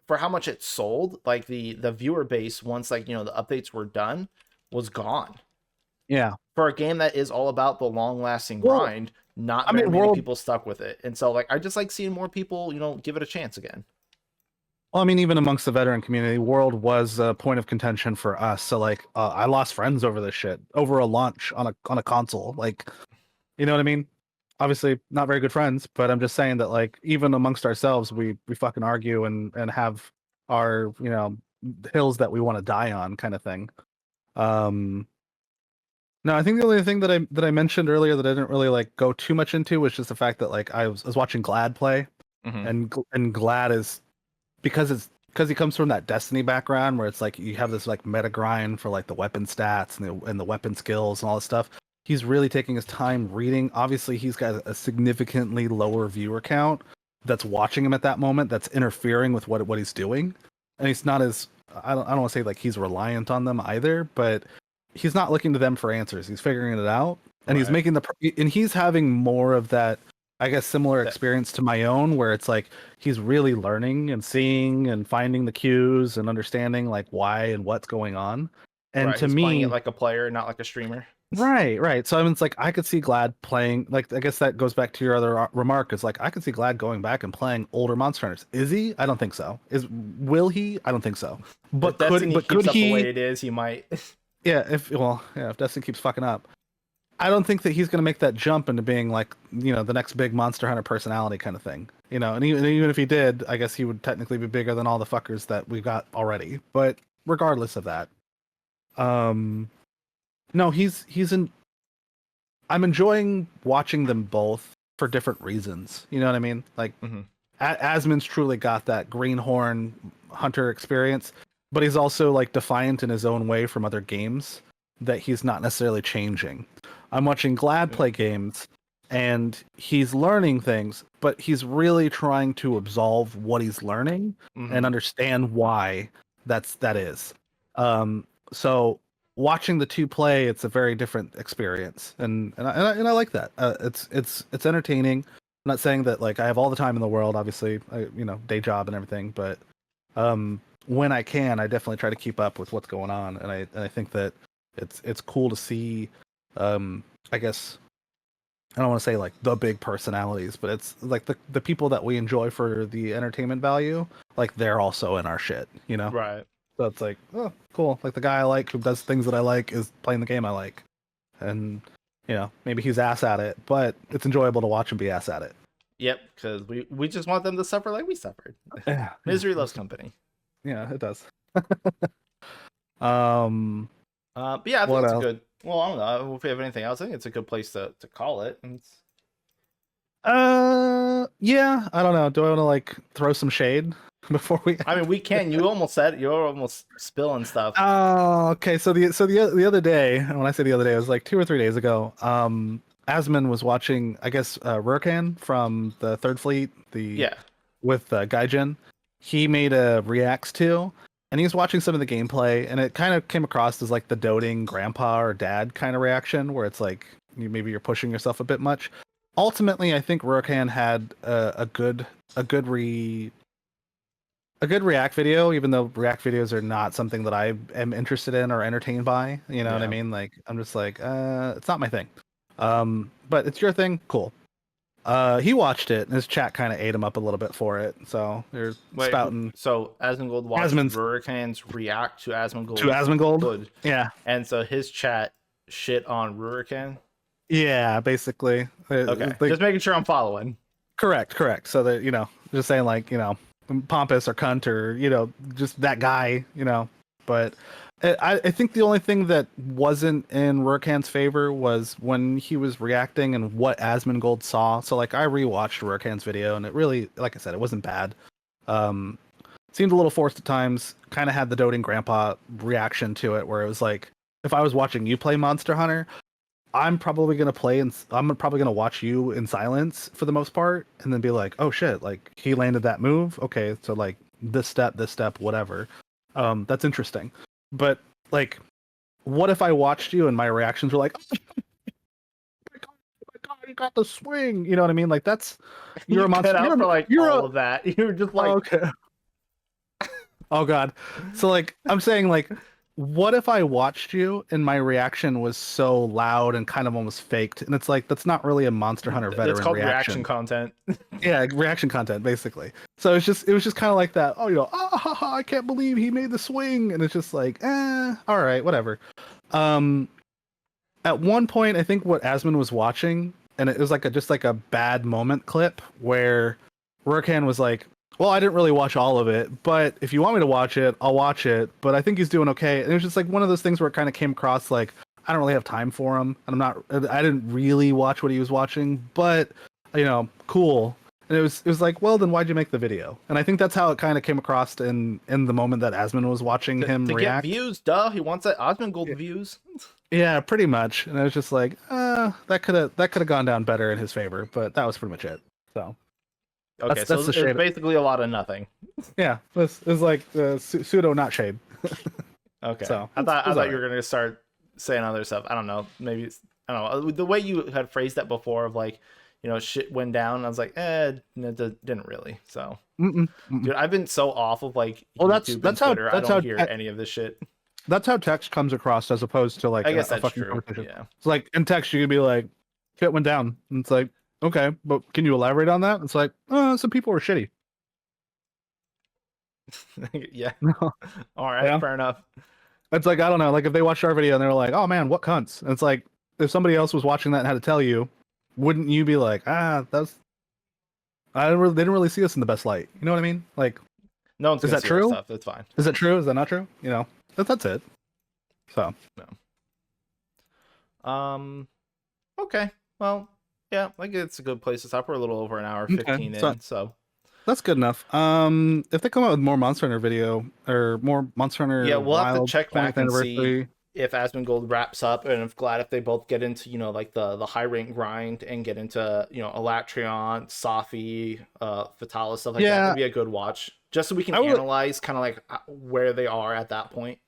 for how much it sold, like the viewer base once like the updates were done was gone.
Yeah.
For a game that is all about the long lasting
Well,
grind, not
I
very
mean,
many
World.
people stuck with it. And so like I just like seeing more people, give it a chance again.
Well, I mean, even amongst the veteran community, World was a point of contention for us. So like, I lost friends over this shit over a launch on a console. Like, you know what I mean? Obviously, not very good friends, but I'm just saying that like even amongst ourselves, we fucking argue and have our hills that we want to die on kind of thing. Um, no, I think the only thing that I mentioned earlier that I didn't really like go too much into was just the fact that like I was watching Glad play,
Mm-hmm.
and Glad is because he comes from that Destiny background where it's like you have this like meta grind for like the weapon stats and the weapon skills and all this stuff. He's really taking his time reading. Obviously, he's got a significantly lower viewer count that's watching him at that moment. That's interfering with what he's doing, and he's not as I don't want to say like he's reliant on them either, but he's not looking to them for answers. He's figuring it out, and he's
Right.
making and he's having more of that, I guess, similar
That
experience to my own, where it's like he's really learning and seeing and finding the cues and understanding like why and what's going on. And
right.
to
He's playing it
me,
like a player, not like a streamer.
right, right. So I mean, it's like I could see Glad playing. Like I guess that goes back to your other remark. Is like I could see Glad going back and playing older Monster Hunters. Is he? I don't think so. Will he? I don't think so.
If
But could
Destiny
but could
keeps up the way
he?
it is, he might.
Yeah. If Destiny keeps fucking up. I don't think that he's going to make that jump into being like, the next big Monster Hunter personality kind of thing. And even if he did, I guess he would technically be bigger than all the fuckers that we've got already. But regardless of that, um, no, he's in. I'm enjoying watching them both for different reasons. You know what I mean? Like,
Mm-hmm.
Asmon's truly got that greenhorn hunter experience, but he's also like defiant in his own way from other games that he's not necessarily changing. I'm watching Glad
Yeah.
play games and he's learning things, but he's really trying to absolve what he's learning and
Mm-hmm.
understand why that is. So watching the two play, it's a very different experience, and I like that. It's entertaining. I'm not saying that like I have all the time in the world, obviously, day job and everything, but when I can, I definitely try to keep up with what's going on, and I think that it's cool to see. I guess I don't want to say like the big personalities, but it's like the people that we enjoy for the entertainment value, like they're also in our shit.
Right.
So it's like, oh, cool. Like the guy I like who does things that I like is playing the game I like, and maybe he's ass at it, but it's enjoyable to watch him be ass at it.
Yep. Because we just want them to suffer like we suffered.
Yeah, yeah,
Misery loves company.
yeah, it does. Um,
But yeah, I think
what
it's a
else?
good. Well, I don't know if we have anything else. I think it's a good place to call it.
Yeah, I don't know. Do I want to like throw some shade before we
I mean,
end?
we can. You almost said it. You're almost spilling stuff.
Oh, okay. So the other day, and when I say the other day, it was like 2 or 3 days ago. Asmon was watching, I guess, Rurkan from the Third Fleet, the
Yeah.
with Gaijin. He made a reacts to, and he was watching some of the gameplay, and it kind of came across as like the doting grandpa or dad kind of reaction, where it's like maybe you're pushing yourself a bit much. Ultimately, I think Rurkan had a good React video, even though React videos are not something that I am interested in or entertained by. You know what I
Yeah.
mean? Like I'm just like, it's not my thing. But it's your thing, cool. He watched it, and his chat kind of ate him up a little bit for it. So they're
Wait,
spouting
so Asmongold watched
Asmon's
Rurikans react to Asmongold
to Asmongold.
Hood,
Yeah,
and so his chat shit on Rurikan.
yeah, basically.
Okay,
Like,
just making sure I'm following.
correct. So that just saying like pompous or cunt or just that guy. But I think the only thing that wasn't in Rurkan's favor was when he was reacting and what Asmongold saw. So like I rewatched Rurkan's video and it really, like I said, it wasn't bad. Seemed a little forced at times. Kind of had the doting grandpa reaction to it, where it was like, if I was watching you play Monster Hunter, I'm probably gonna play and I'm probably gonna watch you in silence for the most part, and then be like, oh shit, like he landed that move. Okay, so like this step, whatever. That's interesting. But like, what if I watched you and my reactions were like, oh my god, you got the swing. You know what I mean? Like that's you're a monster.
Cut out for like
you're
all of that. You were just like,
okay. Oh god. So like I'm saying like what if I watched you and my reaction was so loud and kind of almost faked? And it's like that's not really a Monster Hunter veteran
it's called
reaction
content.
Yeah, reaction content basically. So it was just kind of like that. Oh, I can't believe he made the swing, and it's just like, all right, whatever. At one point, I think what Asmon was watching, and it was like just like a bad moment clip where Rurkan was like, well, I didn't really watch all of it, but if you want me to watch it, I'll watch it. But I think he's doing okay. And it was just like one of those things where it kind of came across like I don't really have time for him, and I didn't really watch what he was watching, but cool. And it was like, well, then why'd you make the video? And I think that's how it kind of came across in the moment that Asmon was watching him
to
react.
Get views, duh. He wants that Asmongold views.
Yeah, pretty much. And I was just like, that could have gone down better in his favor, but that was pretty much it. So.
Okay, so it's basically a lot of nothing.
Yeah, it was like pseudo not shade.
Okay,
so
I thought you were gonna start saying other stuff. I don't know. Maybe I don't know. The way you had phrased that before of like, shit went down. I was like, no, it didn't really. So, dude, I've been so off of like YouTube and Twitter. I don't hear any of this shit.
That's how text comes across as opposed to like
I guess
a
that's
fucking
true.
conversation.
Yeah.
It's like in text you could be like, shit went down. And it's like, okay, but can you elaborate on that? It's like, some people were shitty.
Yeah. All right,
yeah.
fair enough.
It's like, I don't know, like if they watched our video and they were like, oh man, what cunts? And it's like, if somebody else was watching that and had to tell you, wouldn't you be like, they didn't really see us in the best light. You know what I mean? Like,
no one's
is that true?
Stuff. It's fine.
Is that true? Is that not true? That's it. So
no. Okay. Well, yeah, like it's a good place to stop. We're a little over an hour 15 in, so
that's good enough. If they come out with more Monster Hunter video or more Monster Hunter,
yeah, we'll have to check back and
see
if Asmongold wraps up, and if they both get into like the high rank grind and get into Elatreon, Safi, Fatalis, stuff like that. Would be a good watch, just so we can analyze kind of like where they are at that point.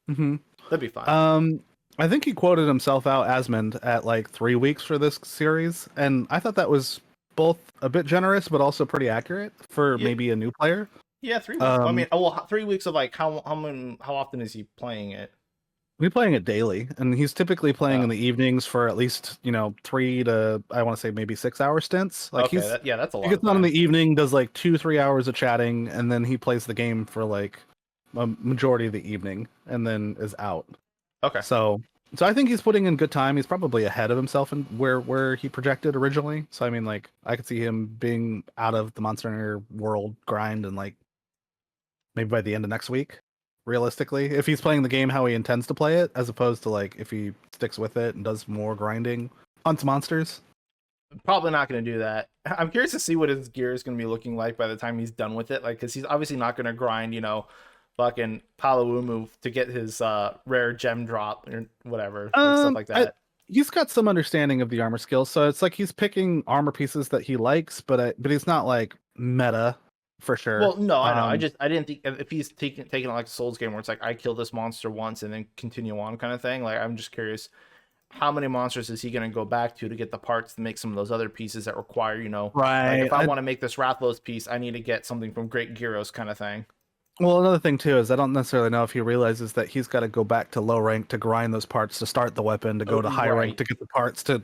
Mm-hmm.
That'd be fine.
I think he quoted himself out, Asmond, at like 3 weeks for this series, and I thought that was both a bit generous but also pretty accurate for maybe a new player.
Yeah, 3 weeks. I mean, 3 weeks of like how often is he playing it?
He's playing it daily, and he's typically playing in the evenings for at least 3 to I want to say maybe 6 hour stints. Like
that's a lot.
He gets on in the evening, does like 2-3 hours of chatting, and then he plays the game for like a majority of the evening, and then is out.
Okay.
So I think he's putting in good time. He's probably ahead of himself in where he projected originally. So I mean, like I could see him being out of the Monster Hunter world grind and like maybe by the end of next week. Realistically, if he's playing the game how he intends to play it, as opposed to like if he sticks with it and does more grinding, hunts monsters.
Probably not going to do that. I'm curious to see what his gear is going to be looking like by the time he's done with it. Like, because he's obviously not going to grind, fucking Palawumu to get his rare gem drop or whatever, stuff like that.
He's got some understanding of the armor skills, so it's like he's picking armor pieces that he likes, but he's not like meta for sure.
Well, no, I know. I didn't think if he's taking like a Souls game where it's like I kill this monster once and then continue on kind of thing. Like I'm just curious, how many monsters is he going to go back to get the parts to make some of those other pieces that require,
right?
Like if I want to make this Rathlos piece, I need to get something from Great Gyros kind of thing.
Well, another thing too is I don't necessarily know if he realizes that he's got to go back to low rank to grind those parts to start the weapon, to go to high rank to get the parts to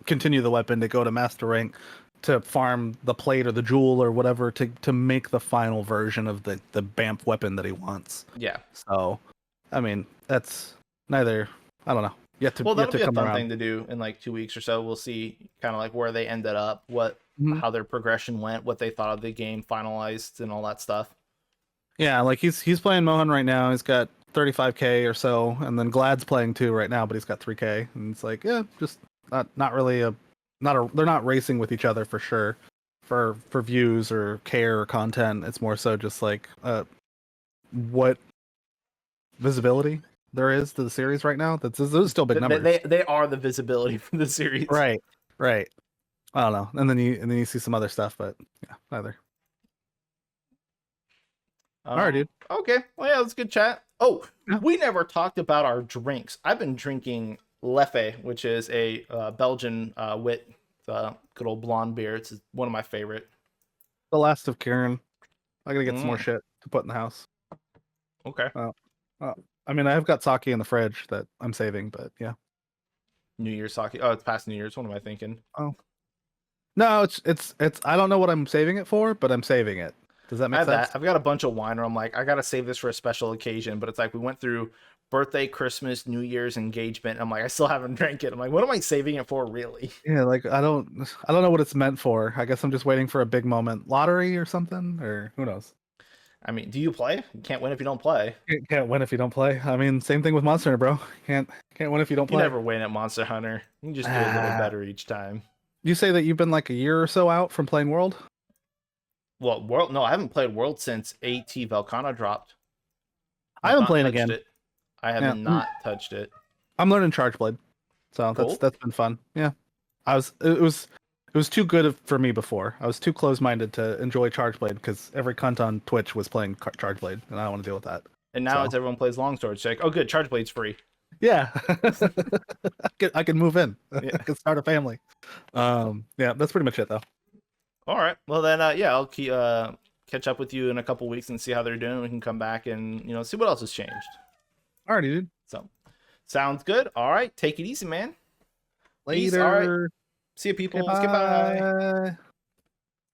continue the weapon, to go to master rank to farm the plate or the jewel or whatever to make the final version of the BAMF weapon that he wants.
Yeah.
So, I mean, that's neither. I don't know.
Well,
Yet
that'll
to
be a
come
fun
around.
thing to do in like 2 weeks or so. We'll see kind of like where they ended up,
Mhm.
how their progression went, what they thought of the game finalized, and all that stuff.
Yeah, like he's playing Mohan right now. He's got 35K or so, and then Glad's playing too right now, but he's got 3K. And it's like, yeah, just not really they're not racing with each other for sure, for views or care or content. It's more so just like what visibility there is to the series right now. Those are still big numbers.
They are the visibility for the series.
Right. I don't know. And then you see some other stuff, but yeah, neither. All right, dude.
Okay. Well, yeah, that's good chat. Oh,
Yeah.
we never talked about our drinks. I've been drinking Leffe, which is a Belgian wit, good old blonde beer. It's one of my favorite.
The Last of Kieran. I gotta get some more
Mm.
shit to put in the house.
Okay.
I mean, I've got sake in the fridge that I'm saving, but yeah.
New Year's sake. Oh, it's past New Year's. What am I thinking?
Oh. No, it's I don't know what I'm saving it for, but I'm saving it. Does that
I
make
have
sense?
that. I've got a bunch of wine where I'm like, I gotta save this for a special occasion, but it's like we went through birthday, Christmas, New Year's, engagement. I'm like, I still haven't drank it. I'm like, what am I saving it for, really?
Yeah, like I don't know what it's meant for. I guess I'm just waiting for a big moment. Lottery or something, or who knows.
I mean, do you play? You can't win if you don't play.
Can't win if you don't play. I mean, same thing with Monster Hunter, bro. Can't win if you don't
You
play.
never win at Monster Hunter. You can just do a little better each time.
You say that you've been like a year or so out from playing World?
Well, World. No, I haven't played World since AT Velcana dropped.
I haven't
not
played
touched
again.
it. I have not touched it.
I'm learning Charge Blade, so
Cool.
that's been fun. Yeah, it was too good for me before. I was too close-minded to enjoy Charge Blade because every cunt on Twitch was playing Charge Blade, and I don't want to deal with that.
And now as everyone plays Longsword, it's like, oh, good, Charge Blade's free.
Yeah, I can move in.
Yeah.
I can start a family. Yeah, that's pretty much it though.
All right. Well then, yeah, I'll catch up with you in a couple weeks and see how they're doing. We can come back and see what else has changed.
Alrighty, dude.
So, sounds good. All right, take it easy, man.
Later.
Peace. All right. See you, people.
Okay,
Bye.
bye.